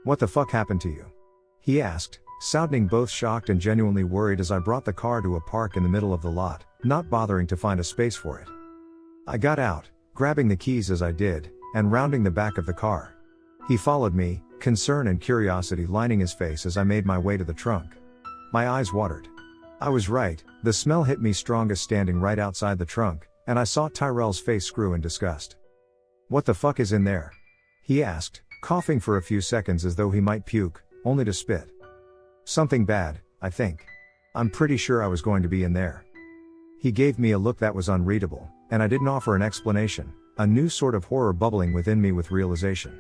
"What the fuck happened to you?" he asked, sounding both shocked and genuinely worried as I brought the car to a park in the middle of the lot, not bothering to find a space for it. I got out, grabbing the keys as I did, and rounding the back of the car. He followed me, concern and curiosity lining his face as I made my way to the trunk. My eyes watered. I was right, the smell hit me strongest standing right outside the trunk, and I saw Tyrell's face screw in disgust. "What the fuck is in there?" he asked, coughing for a few seconds as though he might puke, only to spit. "Something bad, I think. I'm pretty sure I was going to be in there." He gave me a look that was unreadable, and I didn't offer an explanation, a new sort of horror bubbling within me with realization.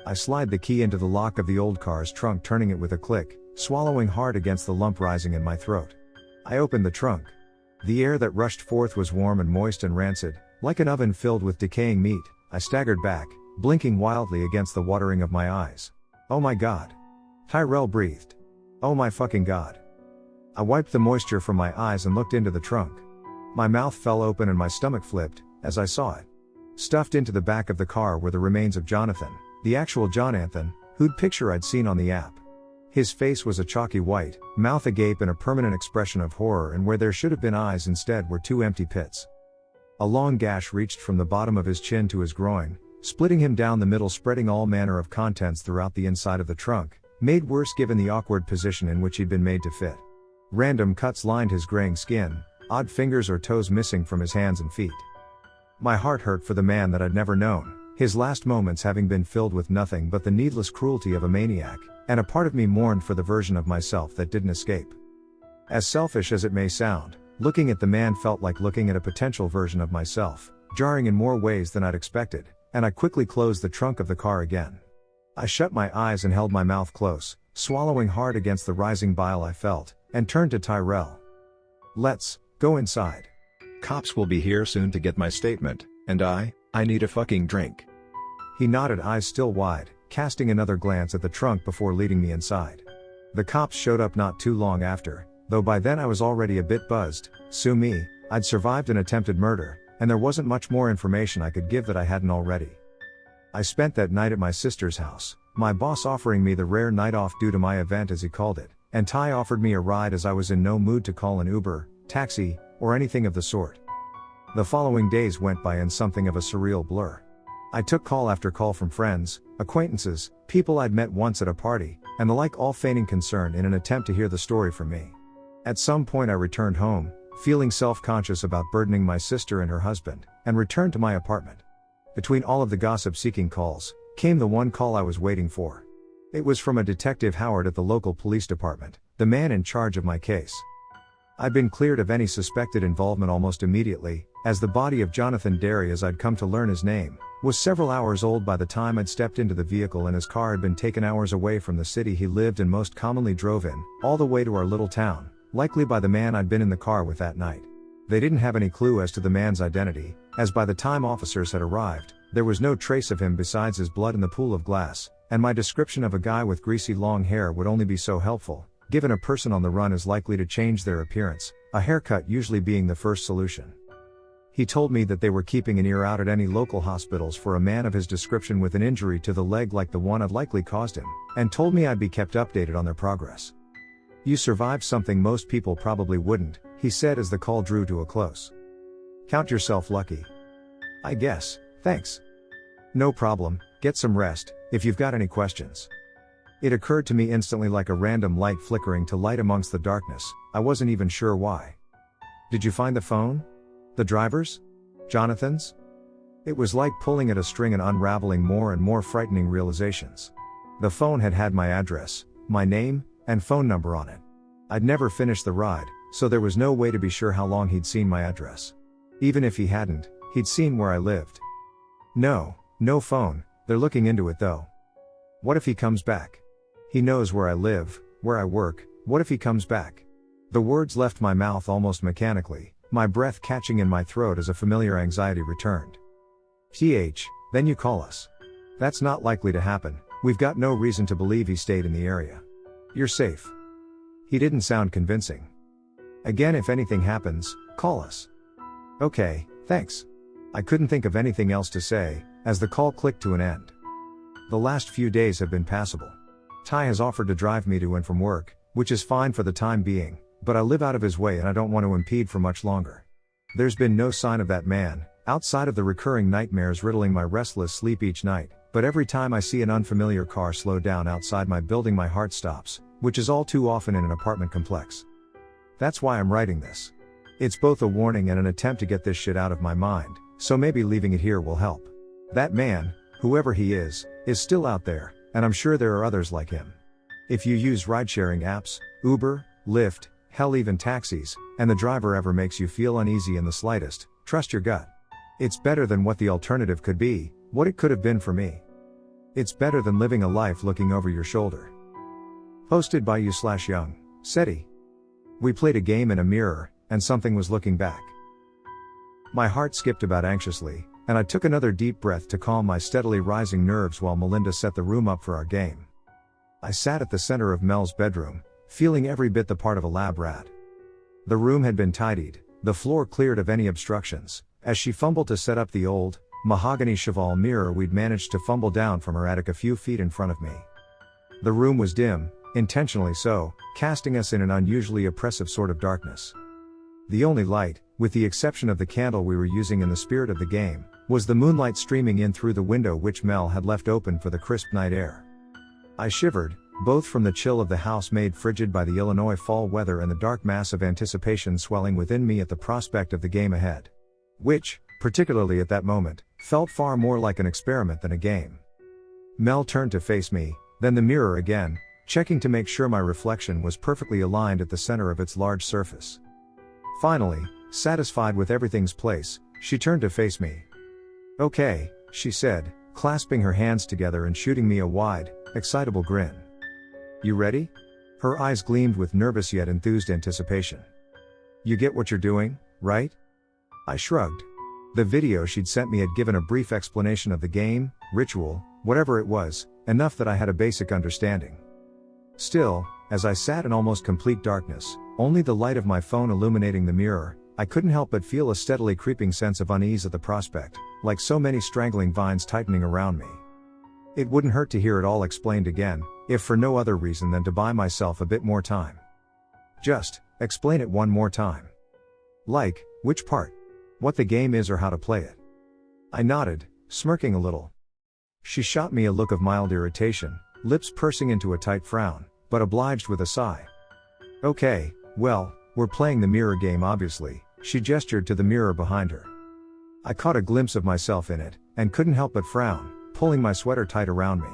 I slid the key into the lock of the old car's trunk, turning it with a click, swallowing hard against the lump rising in my throat. I opened the trunk. The air that rushed forth was warm and moist and rancid, like an oven filled with decaying meat. I staggered back, blinking wildly against the watering of my eyes. "Oh my God." Tyrell breathed. "Oh my fucking God." I wiped the moisture from my eyes and looked into the trunk. My mouth fell open and my stomach flipped, as I saw it. Stuffed into the back of the car were the remains of Jonathan, the actual Jonathan, whose picture I'd seen on the app. His face was a chalky white, mouth agape in a permanent expression of horror, and where there should have been eyes instead were two empty pits. A long gash reached from the bottom of his chin to his groin, splitting him down the middle, spreading all manner of contents throughout the inside of the trunk, made worse given the awkward position in which he'd been made to fit. Random cuts lined his graying skin, odd fingers or toes missing from his hands and feet. My heart hurt for the man that I'd never known, his last moments having been filled with nothing but the needless cruelty of a maniac, and a part of me mourned for the version of myself that didn't escape. As selfish as it may sound, looking at the man felt like looking at a potential version of myself, jarring in more ways than I'd expected, and I quickly closed the trunk of the car again. I shut my eyes and held my mouth close, swallowing hard against the rising bile I felt, and turned to Tyrell. "Let's go inside. Cops will be here soon to get my statement, and I need a fucking drink." He nodded, eyes still wide, casting another glance at the trunk before leading me inside. The cops showed up not too long after, Though by then I was already a bit buzzed. Sue me, I'd survived an attempted murder, and there wasn't much more information I could give that I hadn't already. I spent that night at my sister's house, my boss offering me the rare night off due to my event as he called it, and Ty offered me a ride as I was in no mood to call an Uber, taxi, or anything of the sort. The following days went by in something of a surreal blur. I took call after call from friends, acquaintances, people I'd met once at a party, and the like, all feigning concern in an attempt to hear the story from me. At some point I returned home, feeling self-conscious about burdening my sister and her husband, and returned to my apartment. Between all of the gossip-seeking calls, came the one call I was waiting for. It was from a Detective Howard at the local police department, the man in charge of my case. I'd been cleared of any suspected involvement almost immediately, as the body of Jonathan Derry, as I'd come to learn his name, was several hours old by the time I'd stepped into the vehicle, and his car had been taken hours away from the city he lived and most commonly drove in, all the way to our little town, likely by the man I'd been in the car with that night. They didn't have any clue as to the man's identity, as by the time officers had arrived, there was no trace of him besides his blood in the pool of glass, and my description of a guy with greasy long hair would only be so helpful, given a person on the run is likely to change their appearance, a haircut usually being the first solution. He told me that they were keeping an ear out at any local hospitals for a man of his description with an injury to the leg like the one I'd likely caused him, and told me I'd be kept updated on their progress. "You survived something most people probably wouldn't," he said as the call drew to a close. "Count yourself lucky." "I guess, thanks." "No problem, get some rest, if you've got any questions." It occurred to me instantly, like a random light flickering to light amongst the darkness, I wasn't even sure why. "Did you find the phone? The driver's? Jonathan's?" It was like pulling at a string and unraveling more and more frightening realizations. The phone had had my address, my name, and phone number on it. I'd never finished the ride, so there was no way to be sure how long he'd seen my address. Even if he hadn't, he'd seen where I lived. No phone, they're looking into it though. What if he comes back? He knows where I live, where I work, what if he comes back? The words left my mouth almost mechanically, my breath catching in my throat as a familiar anxiety returned. Then you call us. That's not likely to happen, we've got no reason to believe he stayed in the area. You're safe. He didn't sound convincing. Again, if anything happens, call us. Okay, thanks. I couldn't think of anything else to say, as the call clicked to an end. The last few days have been passable. Ty has offered to drive me to and from work, which is fine for the time being, but I live out of his way and I don't want to impede for much longer. There's been no sign of that man, outside of the recurring nightmares riddling my restless sleep each night, but every time I see an unfamiliar car slow down outside my building my heart stops, which is all too often in an apartment complex. That's why I'm writing this. It's both a warning and an attempt to get this shit out of my mind, so maybe leaving it here will help. That man, whoever he is still out there, and I'm sure there are others like him. If you use ride-sharing apps, Uber, Lyft, hell even taxis, and the driver ever makes you feel uneasy in the slightest, trust your gut. It's better than what the alternative could be, what it could have been for me. It's better than living a life looking over your shoulder. Posted by YungSeti. We played a game in a mirror, and something was looking back. My heart skipped about anxiously, and I took another deep breath to calm my steadily rising nerves while Melinda set the room up for our game. I sat at the center of Mel's bedroom, feeling every bit the part of a lab rat. The room had been tidied, the floor cleared of any obstructions, as she fumbled to set up the old, mahogany cheval mirror we'd managed to fumble down from her attic a few feet in front of me. The room was dim, intentionally so, casting us in an unusually oppressive sort of darkness. The only light, with the exception of the candle we were using in the spirit of the game, was the moonlight streaming in through the window which Mel had left open for the crisp night air. I shivered, both from the chill of the house made frigid by the Illinois fall weather and the dark mass of anticipation swelling within me at the prospect of the game ahead. Which, particularly at that moment, felt far more like an experiment than a game. Mel turned to face me, then the mirror again, checking to make sure my reflection was perfectly aligned at the center of its large surface. Finally, satisfied with everything's place, she turned to face me. "Okay," she said, clasping her hands together and shooting me a wide, excitable grin. "You ready?" Her eyes gleamed with nervous yet enthused anticipation. "You get what you're doing, right?" I shrugged. The video she'd sent me had given a brief explanation of the game, ritual, whatever it was, enough that I had a basic understanding. Still, as I sat in almost complete darkness, only the light of my phone illuminating the mirror, I couldn't help but feel a steadily creeping sense of unease at the prospect, like so many strangling vines tightening around me. It wouldn't hurt to hear it all explained again, if for no other reason than to buy myself a bit more time. Just, explain it one more time. Like, which part? What the game is or how to play it? I nodded, smirking a little. She shot me a look of mild irritation, lips pursing into a tight frown, but obliged with a sigh. Okay, well, we're playing the mirror game obviously, she gestured to the mirror behind her. I caught a glimpse of myself in it, and couldn't help but frown, pulling my sweater tight around me.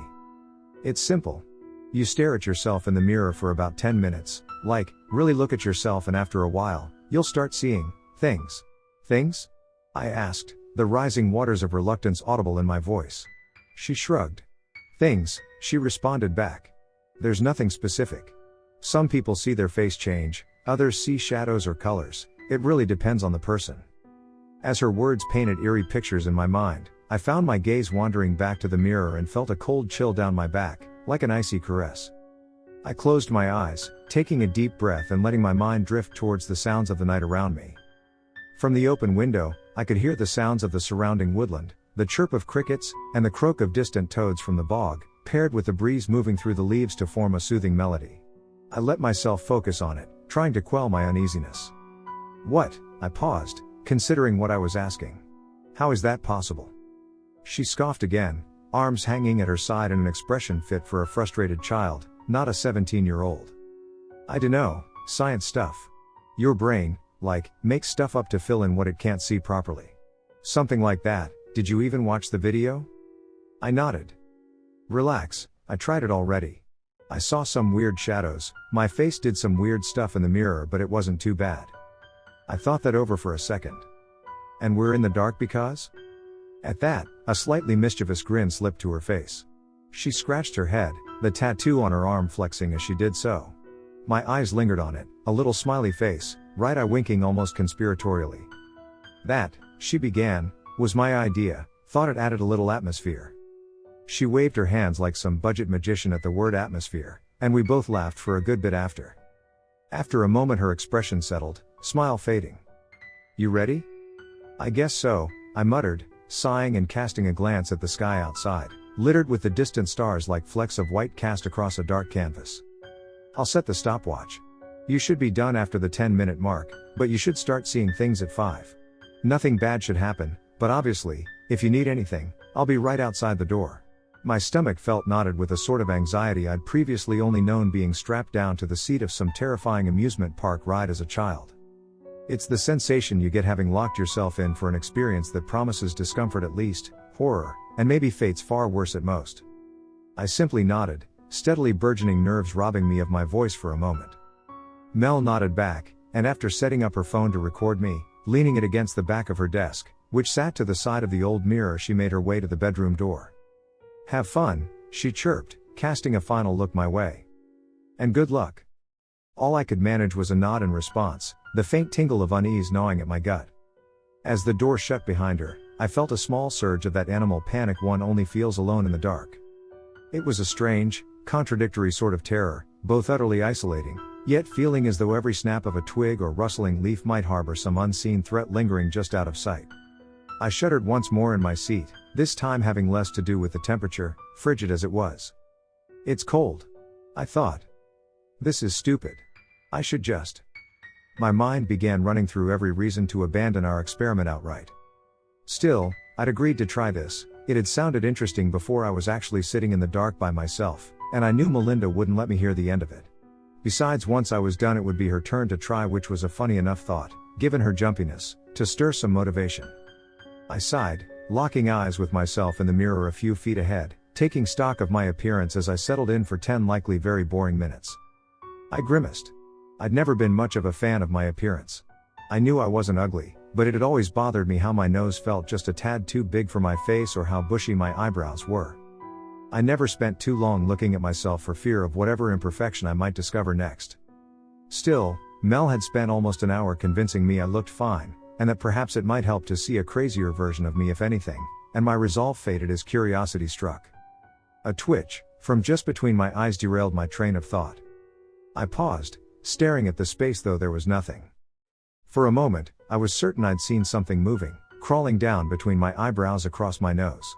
It's simple. You stare at yourself in the mirror for about 10 minutes, like, really look at yourself, and after a while, you'll start seeing things. Things? I asked, the rising waters of reluctance audible in my voice. She shrugged. Things, she responded back. There's nothing specific. Some people see their face change, others see shadows or colors, it really depends on the person. As her words painted eerie pictures in my mind, I found my gaze wandering back to the mirror and felt a cold chill down my back, like an icy caress. I closed my eyes, taking a deep breath and letting my mind drift towards the sounds of the night around me. From the open window, I could hear the sounds of the surrounding woodland, the chirp of crickets, and the croak of distant toads from the bog, paired with the breeze moving through the leaves to form a soothing melody. I let myself focus on it, trying to quell my uneasiness. What? I paused, considering what I was asking. How is that possible? She scoffed again, arms hanging at her side in an expression fit for a frustrated child, not a 17-year-old. I dunno, science stuff. Your brain, like, makes stuff up to fill in what it can't see properly. Something like that. Did you even watch the video? I nodded. Relax, I tried it already. I saw some weird shadows, my face did some weird stuff in the mirror, but it wasn't too bad. I thought that over for a second. And we're in the dark because? At that, a slightly mischievous grin slipped to her face. She scratched her head, the tattoo on her arm flexing as she did so. My eyes lingered on it, a little smiley face, right eye winking almost conspiratorially. That, she began, was my idea, thought it added a little atmosphere. She waved her hands like some budget magician at the word atmosphere, and we both laughed for a good bit after. After a moment her expression settled, smile fading. You ready? I guess so, I muttered, sighing and casting a glance at the sky outside, littered with the distant stars like flecks of white cast across a dark canvas. I'll set the stopwatch. You should be done after the 10-minute mark, but you should start seeing things at 5. Nothing bad should happen, but obviously, if you need anything, I'll be right outside the door. My stomach felt knotted with a sort of anxiety I'd previously only known being strapped down to the seat of some terrifying amusement park ride as a child. It's the sensation you get having locked yourself in for an experience that promises discomfort at least, horror, and maybe fate's far worse at most. I simply nodded, steadily burgeoning nerves robbing me of my voice for a moment. Mel nodded back, and after setting up her phone to record me, leaning it against the back of her desk, which sat to the side of the old mirror, she made her way to the bedroom door. Have fun, she chirped, casting a final look my way. And good luck. All I could manage was a nod in response, the faint tingle of unease gnawing at my gut. As the door shut behind her, I felt a small surge of that animal panic one only feels alone in the dark. It was a strange, contradictory sort of terror, both utterly isolating, yet feeling as though every snap of a twig or rustling leaf might harbor some unseen threat lingering just out of sight. I shuddered once more in my seat, this time having less to do with the temperature, frigid as it was. It's cold. I thought. This is stupid. I should just. My mind began running through every reason to abandon our experiment outright. Still, I'd agreed to try this, it had sounded interesting before I was actually sitting in the dark by myself, and I knew Melinda wouldn't let me hear the end of it. Besides, once I was done it would be her turn to try, which was a funny enough thought, given her jumpiness, to stir some motivation. I sighed, locking eyes with myself in the mirror a few feet ahead, taking stock of my appearance as I settled in for 10 likely very boring minutes. I grimaced. I'd never been much of a fan of my appearance. I knew I wasn't ugly, but it had always bothered me how my nose felt just a tad too big for my face or how bushy my eyebrows were. I never spent too long looking at myself for fear of whatever imperfection I might discover next. Still, Mel had spent almost an hour convincing me I looked fine, and that perhaps it might help to see a crazier version of me if anything, and my resolve faded as curiosity struck. A twitch, from just between my eyes derailed my train of thought. I paused, staring at the space though there was nothing. For a moment, I was certain I'd seen something moving, crawling down between my eyebrows across my nose.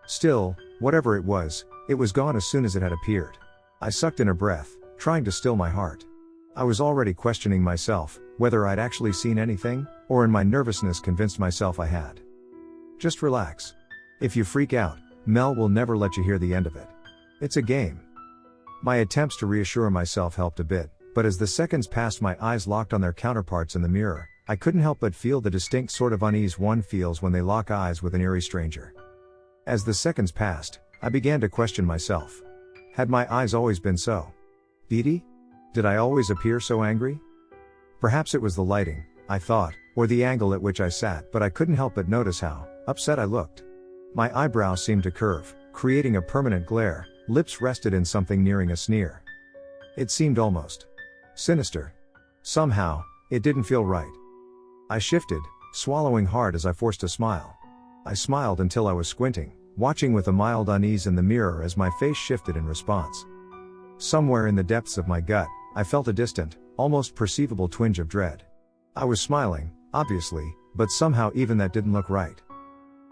Still, whatever it was gone as soon as it had appeared. I sucked in a breath, trying to still my heart. I was already questioning myself, whether I'd actually seen anything, or in my nervousness convinced myself I had. Just relax. If you freak out, Mel will never let you hear the end of it. It's a game. My attempts to reassure myself helped a bit, but as the seconds passed my eyes locked on their counterparts in the mirror, I couldn't help but feel the distinct sort of unease one feels when they lock eyes with an eerie stranger. As the seconds passed, I began to question myself. Had my eyes always been so beady? Did I always appear so angry? Perhaps it was the lighting, I thought, or the angle at which I sat, but I couldn't help but notice how upset I looked. My eyebrows seemed to curve, creating a permanent glare, lips rested in something nearing a sneer. It seemed almost sinister. Somehow, it didn't feel right. I shifted, swallowing hard as I forced a smile. I smiled until I was squinting, watching with a mild unease in the mirror as my face shifted in response. Somewhere in the depths of my gut, I felt a distant, almost perceivable twinge of dread. I was smiling, obviously, but somehow even that didn't look right.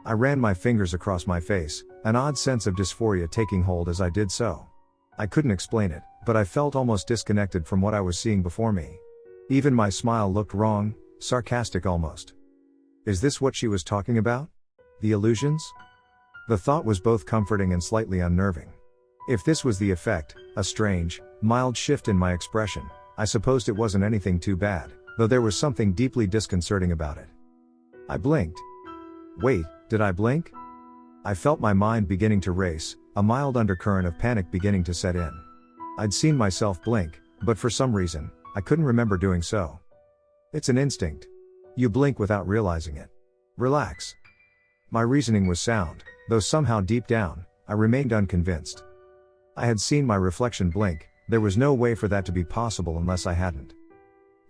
I ran my fingers across my face, an odd sense of dysphoria taking hold as I did so. I couldn't explain it, but I felt almost disconnected from what I was seeing before me. Even my smile looked wrong, sarcastic almost. Is this what she was talking about? The illusions? The thought was both comforting and slightly unnerving. If this was the effect, a strange, mild shift in my expression, I supposed it wasn't anything too bad, though there was something deeply disconcerting about it. I blinked. Wait, did I blink? I felt my mind beginning to race, a mild undercurrent of panic beginning to set in. I'd seen myself blink, but for some reason, I couldn't remember doing so. It's an instinct. You blink without realizing it. Relax. My reasoning was sound, though somehow deep down, I remained unconvinced. I had seen my reflection blink, there was no way for that to be possible unless I hadn't.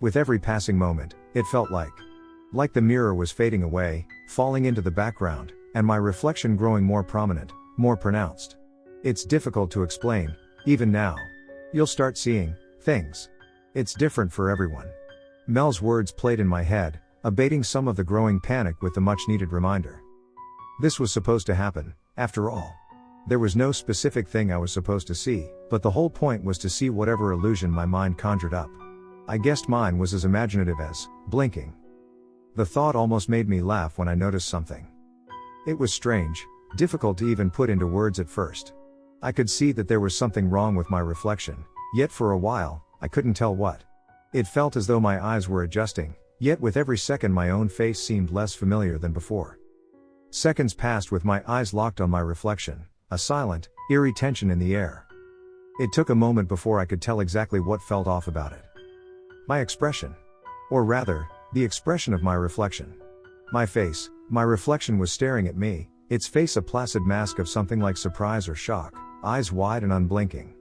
With every passing moment, it felt like the mirror was fading away, falling into the background, and my reflection growing more prominent, more pronounced. It's difficult to explain, even now. You'll start seeing things. It's different for everyone. Mel's words played in my head, abating some of the growing panic with the much-needed reminder. This was supposed to happen, after all. There was no specific thing I was supposed to see, but the whole point was to see whatever illusion my mind conjured up. I guessed mine was as imaginative as blinking. The thought almost made me laugh when I noticed something. It was strange, difficult to even put into words at first. I could see that there was something wrong with my reflection, yet for a while, I couldn't tell what. It felt as though my eyes were adjusting, yet with every second my own face seemed less familiar than before. Seconds passed with my eyes locked on my reflection, a silent, eerie tension in the air. It took a moment before I could tell exactly what felt off about it. My expression. Or rather, the expression of my reflection. My face, my reflection was staring at me, its face a placid mask of something like surprise or shock, eyes wide and unblinking.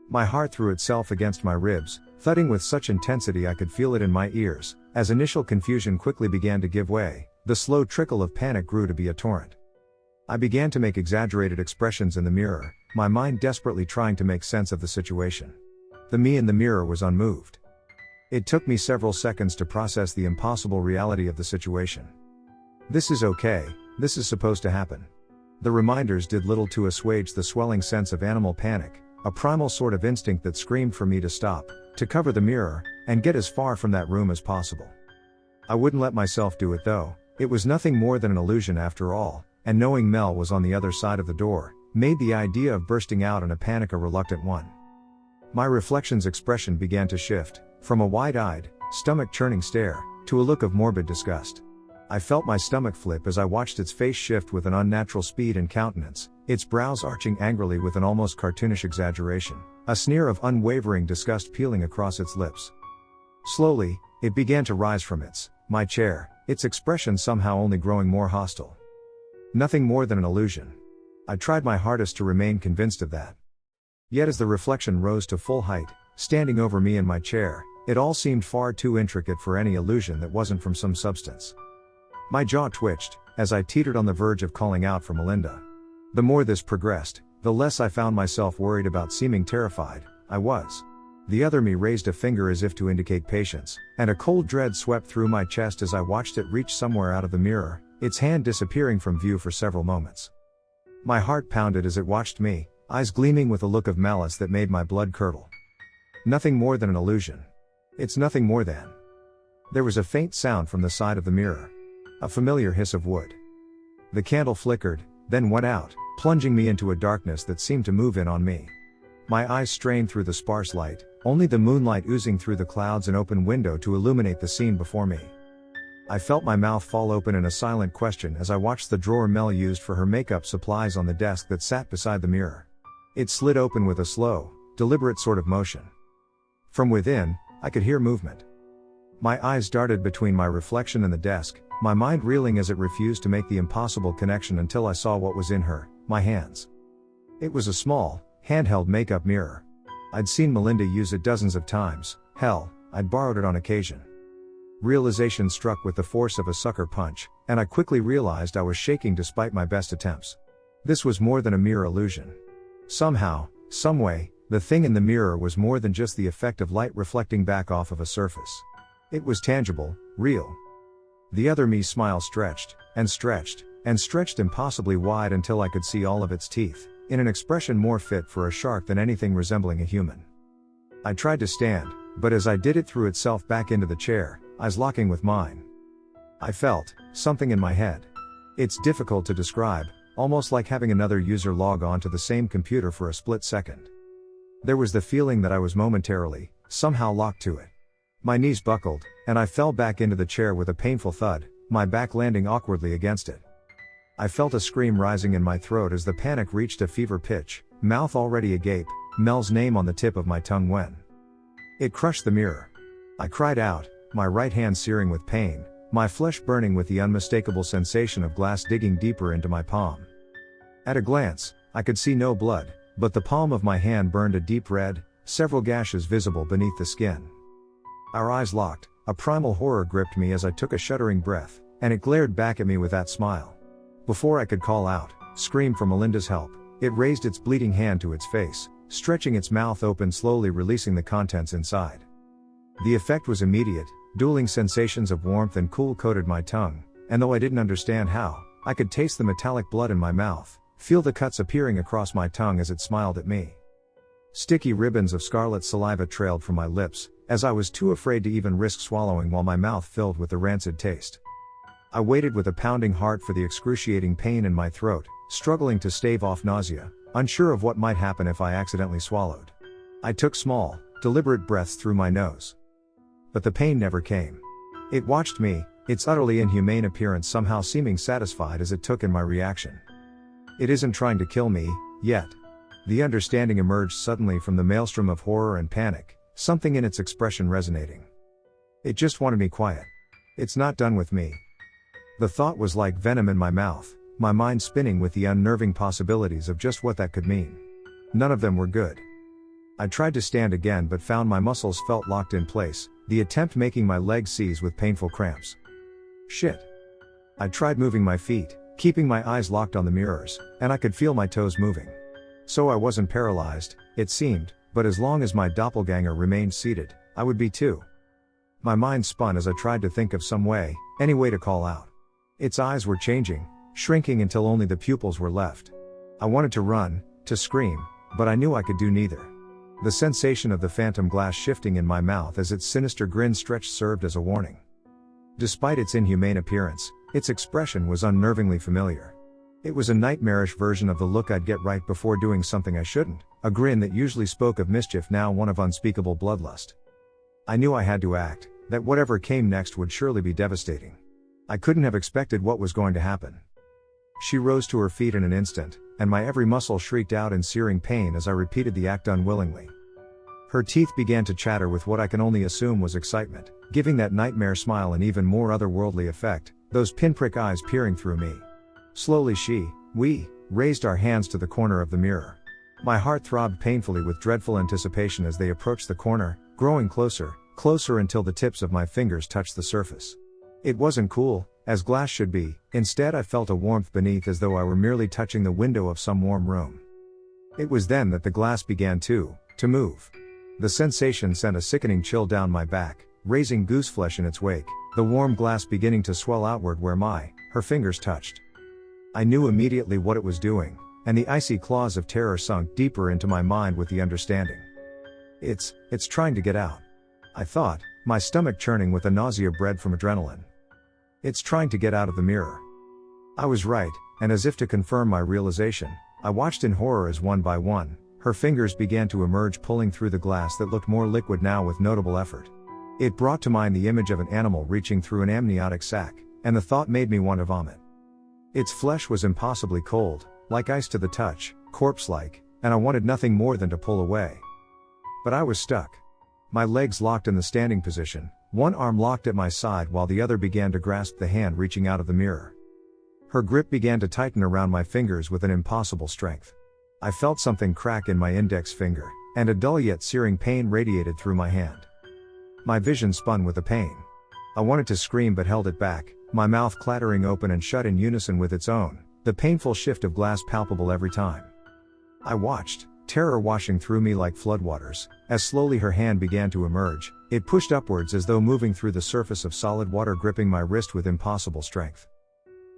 My heart threw itself against my ribs, thudding with such intensity I could feel it in my ears. As initial confusion quickly began to give way, the slow trickle of panic grew to be a torrent. I began to make exaggerated expressions in the mirror, my mind desperately trying to make sense of the situation. The me in the mirror was unmoved. It took me several seconds to process the impossible reality of the situation. This is okay, this is supposed to happen. The reminders did little to assuage the swelling sense of animal panic, a primal sort of instinct that screamed for me to stop, to cover the mirror, and get as far from that room as possible. I wouldn't let myself do it though, it was nothing more than an illusion after all, and knowing Mel was on the other side of the door, made the idea of bursting out in a panic a reluctant one. My reflection's expression began to shift, from a wide-eyed, stomach-churning stare, to a look of morbid disgust. I felt my stomach flip as I watched its face shift with an unnatural speed and countenance, its brows arching angrily with an almost cartoonish exaggeration, a sneer of unwavering disgust peeling across its lips. Slowly, it began to rise from my chair, its expression somehow only growing more hostile. Nothing more than an illusion. I tried my hardest to remain convinced of that. Yet as the reflection rose to full height, standing over me in my chair, it all seemed far too intricate for any illusion that wasn't from some substance. My jaw twitched, as I teetered on the verge of calling out for Melinda. The more this progressed, the less I found myself worried about seeming terrified. I was. The other me raised a finger as if to indicate patience, and a cold dread swept through my chest as I watched it reach somewhere out of the mirror, its hand disappearing from view for several moments. My heart pounded as it watched me, eyes gleaming with a look of malice that made my blood curdle. Nothing more than an illusion. It's nothing more than. There was a faint sound from the side of the mirror. A familiar hiss of wood. The candle flickered, then went out, plunging me into a darkness that seemed to move in on me. My eyes strained through the sparse light, only the moonlight oozing through the clouds and open window to illuminate the scene before me. I felt my mouth fall open in a silent question as I watched the drawer Mel used for her makeup supplies on the desk that sat beside the mirror. It slid open with a slow, deliberate sort of motion. From within, I could hear movement. My eyes darted between my reflection and the desk, my mind reeling as it refused to make the impossible connection until I saw what was in her, my hands. It was a small, handheld makeup mirror. I'd seen Melinda use it dozens of times, hell, I'd borrowed it on occasion. Realization struck with the force of a sucker punch, and I quickly realized I was shaking despite my best attempts. This was more than a mere illusion. Somehow, someway, the thing in the mirror was more than just the effect of light reflecting back off of a surface. It was tangible, real. The other me smile stretched, and stretched, and stretched impossibly wide until I could see all of its teeth, in an expression more fit for a shark than anything resembling a human. I tried to stand, but as I did it threw itself back into the chair, eyes locking with mine. I felt something in my head. It's difficult to describe, almost like having another user log on to the same computer for a split second. There was the feeling that I was momentarily, somehow locked to it. My knees buckled, and I fell back into the chair with a painful thud, my back landing awkwardly against it. I felt a scream rising in my throat as the panic reached a fever pitch, mouth already agape, Mel's name on the tip of my tongue when it crushed the mirror. I cried out, my right hand searing with pain, my flesh burning with the unmistakable sensation of glass digging deeper into my palm. At a glance, I could see no blood, but the palm of my hand burned a deep red, several gashes visible beneath the skin. Our eyes locked, a primal horror gripped me as I took a shuddering breath, and it glared back at me with that smile. Before I could call out, scream for Melinda's help, it raised its bleeding hand to its face, stretching its mouth open, slowly releasing the contents inside. The effect was immediate, dueling sensations of warmth and cool coated my tongue, and though I didn't understand how, I could taste the metallic blood in my mouth, feel the cuts appearing across my tongue as it smiled at me. Sticky ribbons of scarlet saliva trailed from my lips, as I was too afraid to even risk swallowing while my mouth filled with the rancid taste. I waited with a pounding heart for the excruciating pain in my throat, struggling to stave off nausea, unsure of what might happen if I accidentally swallowed. I took small, deliberate breaths through my nose. But the pain never came. It watched me, its utterly inhumane appearance somehow seeming satisfied as it took in my reaction. It isn't trying to kill me, yet. The understanding emerged suddenly from the maelstrom of horror and panic, something in its expression resonating. It just wanted me quiet. It's not done with me. The thought was like venom in my mouth, my mind spinning with the unnerving possibilities of just what that could mean. None of them were good. I tried to stand again but found my muscles felt locked in place, the attempt making my legs seize with painful cramps. Shit. I tried moving my feet, keeping my eyes locked on the mirrors, and I could feel my toes moving. So I wasn't paralyzed, it seemed, but as long as my doppelganger remained seated, I would be too. My mind spun as I tried to think of some way, any way to call out. Its eyes were changing, shrinking until only the pupils were left. I wanted to run, to scream, but I knew I could do neither. The sensation of the phantom glass shifting in my mouth as its sinister grin stretched served as a warning. Despite its inhumane appearance, its expression was unnervingly familiar. It was a nightmarish version of the look I'd get right before doing something I shouldn't, a grin that usually spoke of mischief, now one of unspeakable bloodlust. I knew I had to act, that whatever came next would surely be devastating. I couldn't have expected what was going to happen. She rose to her feet in an instant, and my every muscle shrieked out in searing pain as I repeated the act unwillingly. Her teeth began to chatter with what I can only assume was excitement, giving that nightmare smile an even more otherworldly effect, those pinprick eyes peering through me. Slowly we, raised our hands to the corner of the mirror. My heart throbbed painfully with dreadful anticipation as they approached the corner, growing closer, closer until the tips of my fingers touched the surface. It wasn't cool, as glass should be, instead I felt a warmth beneath as though I were merely touching the window of some warm room. It was then that the glass began to move. The sensation sent a sickening chill down my back, raising gooseflesh in its wake, the warm glass beginning to swell outward where her fingers touched. I knew immediately what it was doing, and the icy claws of terror sunk deeper into my mind with the understanding. It's trying to get out. I thought, my stomach churning with the nausea bred from adrenaline. It's trying to get out of the mirror. I was right, and as if to confirm my realization, I watched in horror as one by one, her fingers began to emerge, pulling through the glass that looked more liquid now with notable effort. It brought to mind the image of an animal reaching through an amniotic sac, and the thought made me want to vomit. Its flesh was impossibly cold, like ice to the touch, corpse-like, and I wanted nothing more than to pull away. But I was stuck. My legs locked in the standing position, one arm locked at my side while the other began to grasp the hand reaching out of the mirror. Her grip began to tighten around my fingers with an impossible strength. I felt something crack in my index finger, and a dull yet searing pain radiated through my hand. My vision spun with the pain. I wanted to scream but held it back, my mouth clattering open and shut in unison with its own, the painful shift of glass palpable every time. I watched, terror washing through me like floodwaters, as slowly her hand began to emerge. It pushed upwards as though moving through the surface of solid water, gripping my wrist with impossible strength.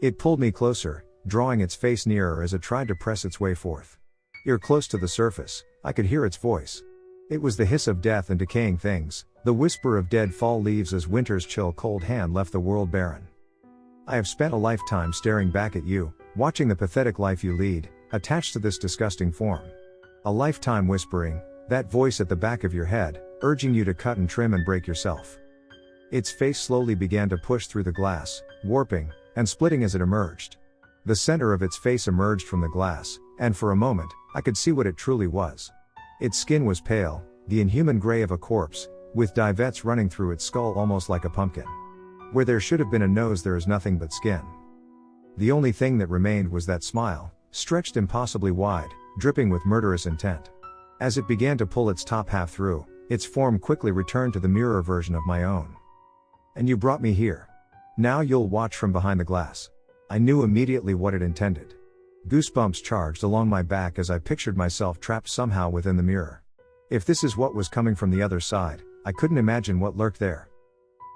It pulled me closer, drawing its face nearer as it tried to press its way forth. Ear close to the surface, I could hear its voice. It was the hiss of death and decaying things, the whisper of dead fall leaves as winter's chill cold hand left the world barren. I have spent a lifetime staring back at you, watching the pathetic life you lead, attached to this disgusting form. A lifetime whispering, that voice at the back of your head, urging you to cut and trim and break yourself. Its face slowly began to push through the glass, warping and splitting as it emerged. The center of its face emerged from the glass, and for a moment, I could see what it truly was. Its skin was pale, the inhuman gray of a corpse, with divots running through its skull almost like a pumpkin. Where there should have been a nose, there is nothing but skin. The only thing that remained was that smile, stretched impossibly wide, dripping with murderous intent. As it began to pull its top half through, its form quickly returned to the mirror version of my own. And you brought me here. Now you'll watch from behind the glass. I knew immediately what it intended. Goosebumps charged along my back as I pictured myself trapped somehow within the mirror. If this is what was coming from the other side, I couldn't imagine what lurked there.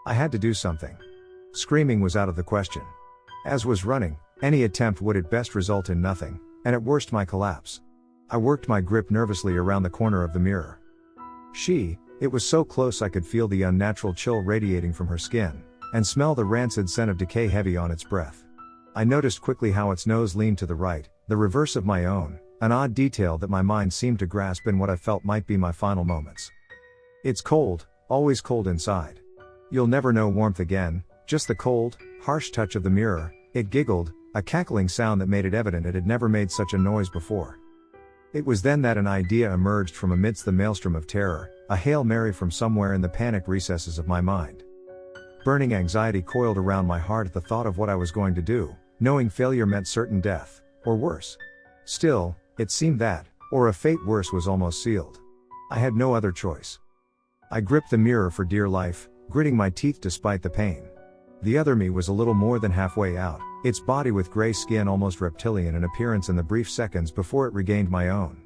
I had to do something. Screaming was out of the question. As was running, any attempt would at best result in nothing, and at worst my collapse. I worked my grip nervously around the corner of the mirror. It was so close I could feel the unnatural chill radiating from her skin, and smell the rancid scent of decay heavy on its breath. I noticed quickly how its nose leaned to the right, the reverse of my own, an odd detail that my mind seemed to grasp in what I felt might be my final moments. It's cold, always cold inside. You'll never know warmth again, just the cold, harsh touch of the mirror, it giggled, a cackling sound that made it evident it had never made such a noise before. It was then that an idea emerged from amidst the maelstrom of terror, a Hail Mary from somewhere in the panicked recesses of my mind. Burning anxiety coiled around my heart at the thought of what I was going to do, knowing failure meant certain death, or worse. Still, it seemed that, or a fate worse was almost sealed. I had no other choice. I gripped the mirror for dear life, gritting my teeth despite the pain. The other me was a little more than halfway out, its body with gray skin almost reptilian in appearance in the brief seconds before it regained my own.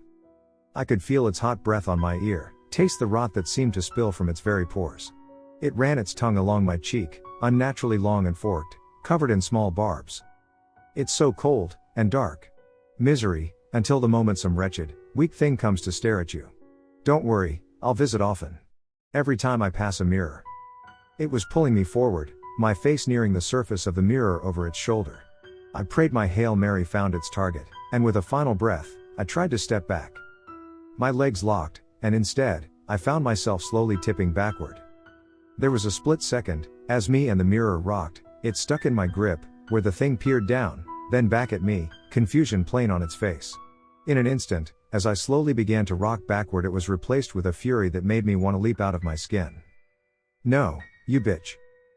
I could feel its hot breath on my ear, taste the rot that seemed to spill from its very pores. It ran its tongue along my cheek, unnaturally long and forked, covered in small barbs. It's so cold, and dark. Misery, until the moment some wretched, weak thing comes to stare at you. Don't worry, I'll visit often. Every time I pass a mirror. It was pulling me forward, my face nearing the surface of the mirror over its shoulder. I prayed my Hail Mary found its target, and with a final breath, I tried to step back. My legs locked, and instead, I found myself slowly tipping backward. There was a split second, as me and the mirror rocked, it stuck in my grip, where the thing peered down, then back at me, confusion plain on its face. In an instant, as I slowly began to rock backward, it was replaced with a fury that made me want to leap out of my skin. No, you bitch.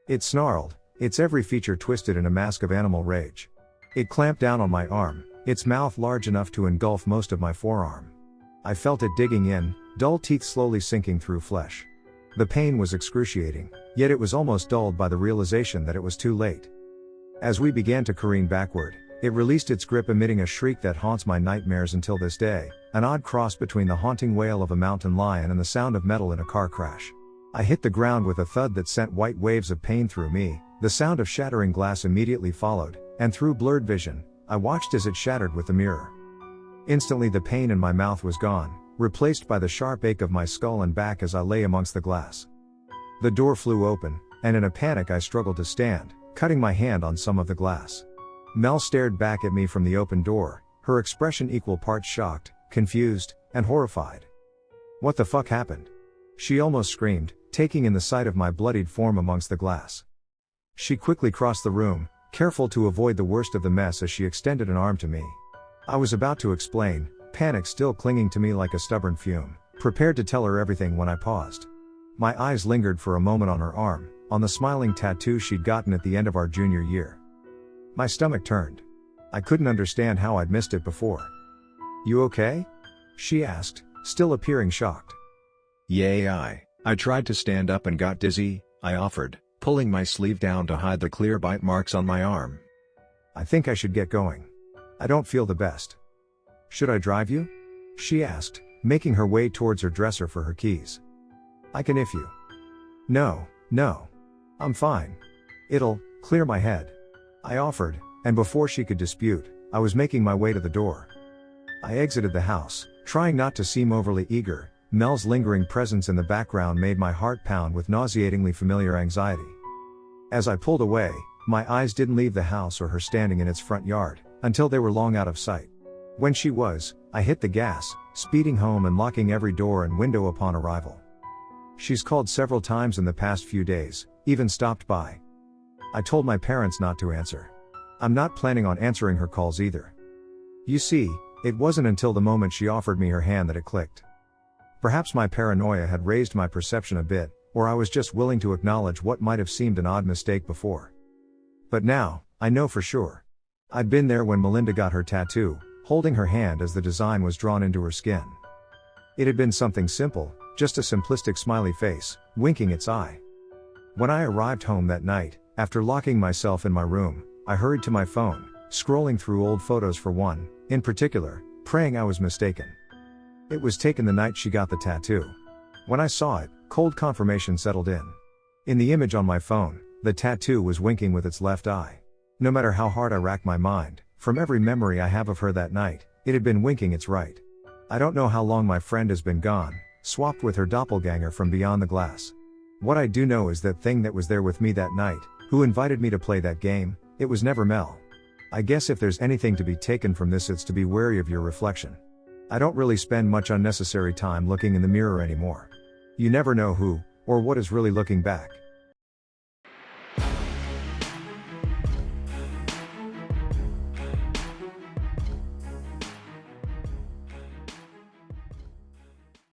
It snarled, its every feature twisted in a mask of animal rage. It clamped down on my arm, its mouth large enough to engulf most of my forearm. I felt it digging in, dull teeth slowly sinking through flesh. The pain was excruciating, yet it was almost dulled by the realization that it was too late. As we began to careen backward, it released its grip, emitting a shriek that haunts my nightmares until this day, an odd cross between the haunting wail of a mountain lion and the sound of metal in a car crash. I hit the ground with a thud that sent white waves of pain through me, the sound of shattering glass immediately followed, and through blurred vision, I watched as it shattered with the mirror. Instantly the pain in my mouth was gone, replaced by the sharp ache of my skull and back as I lay amongst the glass. The door flew open, and in a panic I struggled to stand, cutting my hand on some of the glass. Mel stared back at me from the open door, her expression equal parts shocked, confused, and horrified. What the fuck happened? She almost screamed, taking in the sight of my bloodied form amongst the glass. She quickly crossed the room, careful to avoid the worst of the mess as she extended an arm to me. I was about to explain, panic still clinging to me like a stubborn fume, prepared to tell her everything when I paused. My eyes lingered for a moment on her arm, on the smiling tattoo she'd gotten at the end of our junior year. My stomach turned. I couldn't understand how I'd missed it before. "You okay?" she asked, still appearing shocked. "Yeah, I tried to stand up and got dizzy," I offered, pulling my sleeve down to hide the clear bite marks on my arm. "I think I should get going. I don't feel the best." "Should I drive you?" she asked, making her way towards her dresser for her keys. "I can if you." No, I'm fine. It'll clear my head," I offered, and before she could dispute, I was making my way to the door. I exited the house, trying not to seem overly eager. Mel's lingering presence in the background made my heart pound with nauseatingly familiar anxiety. As I pulled away, my eyes didn't leave the house or her standing in its front yard, until they were long out of sight. When she was, I hit the gas, speeding home and locking every door and window upon arrival. She's called several times in the past few days, even stopped by. I told my parents not to answer. I'm not planning on answering her calls either. You see, it wasn't until the moment she offered me her hand that it clicked. Perhaps my paranoia had raised my perception a bit, or I was just willing to acknowledge what might have seemed an odd mistake before. But now, I know for sure. I'd been there when Melinda got her tattoo, holding her hand as the design was drawn into her skin. It had been something simple, just a simplistic smiley face, winking its eye. When I arrived home that night, after locking myself in my room, I hurried to my phone, scrolling through old photos for one, in particular, praying I was mistaken. It was taken the night she got the tattoo. When I saw it, cold confirmation settled in. In the image on my phone, the tattoo was winking with its left eye. No matter how hard I racked my mind, from every memory I have of her that night, it had been winking its right. I don't know how long my friend has been gone, swapped with her doppelganger from beyond the glass. What I do know is that thing that was there with me that night, who invited me to play that game, it was never Mel. I guess if there's anything to be taken from this, it's to be wary of your reflection. I don't really spend much unnecessary time looking in the mirror anymore. You never know who, or what is really looking back.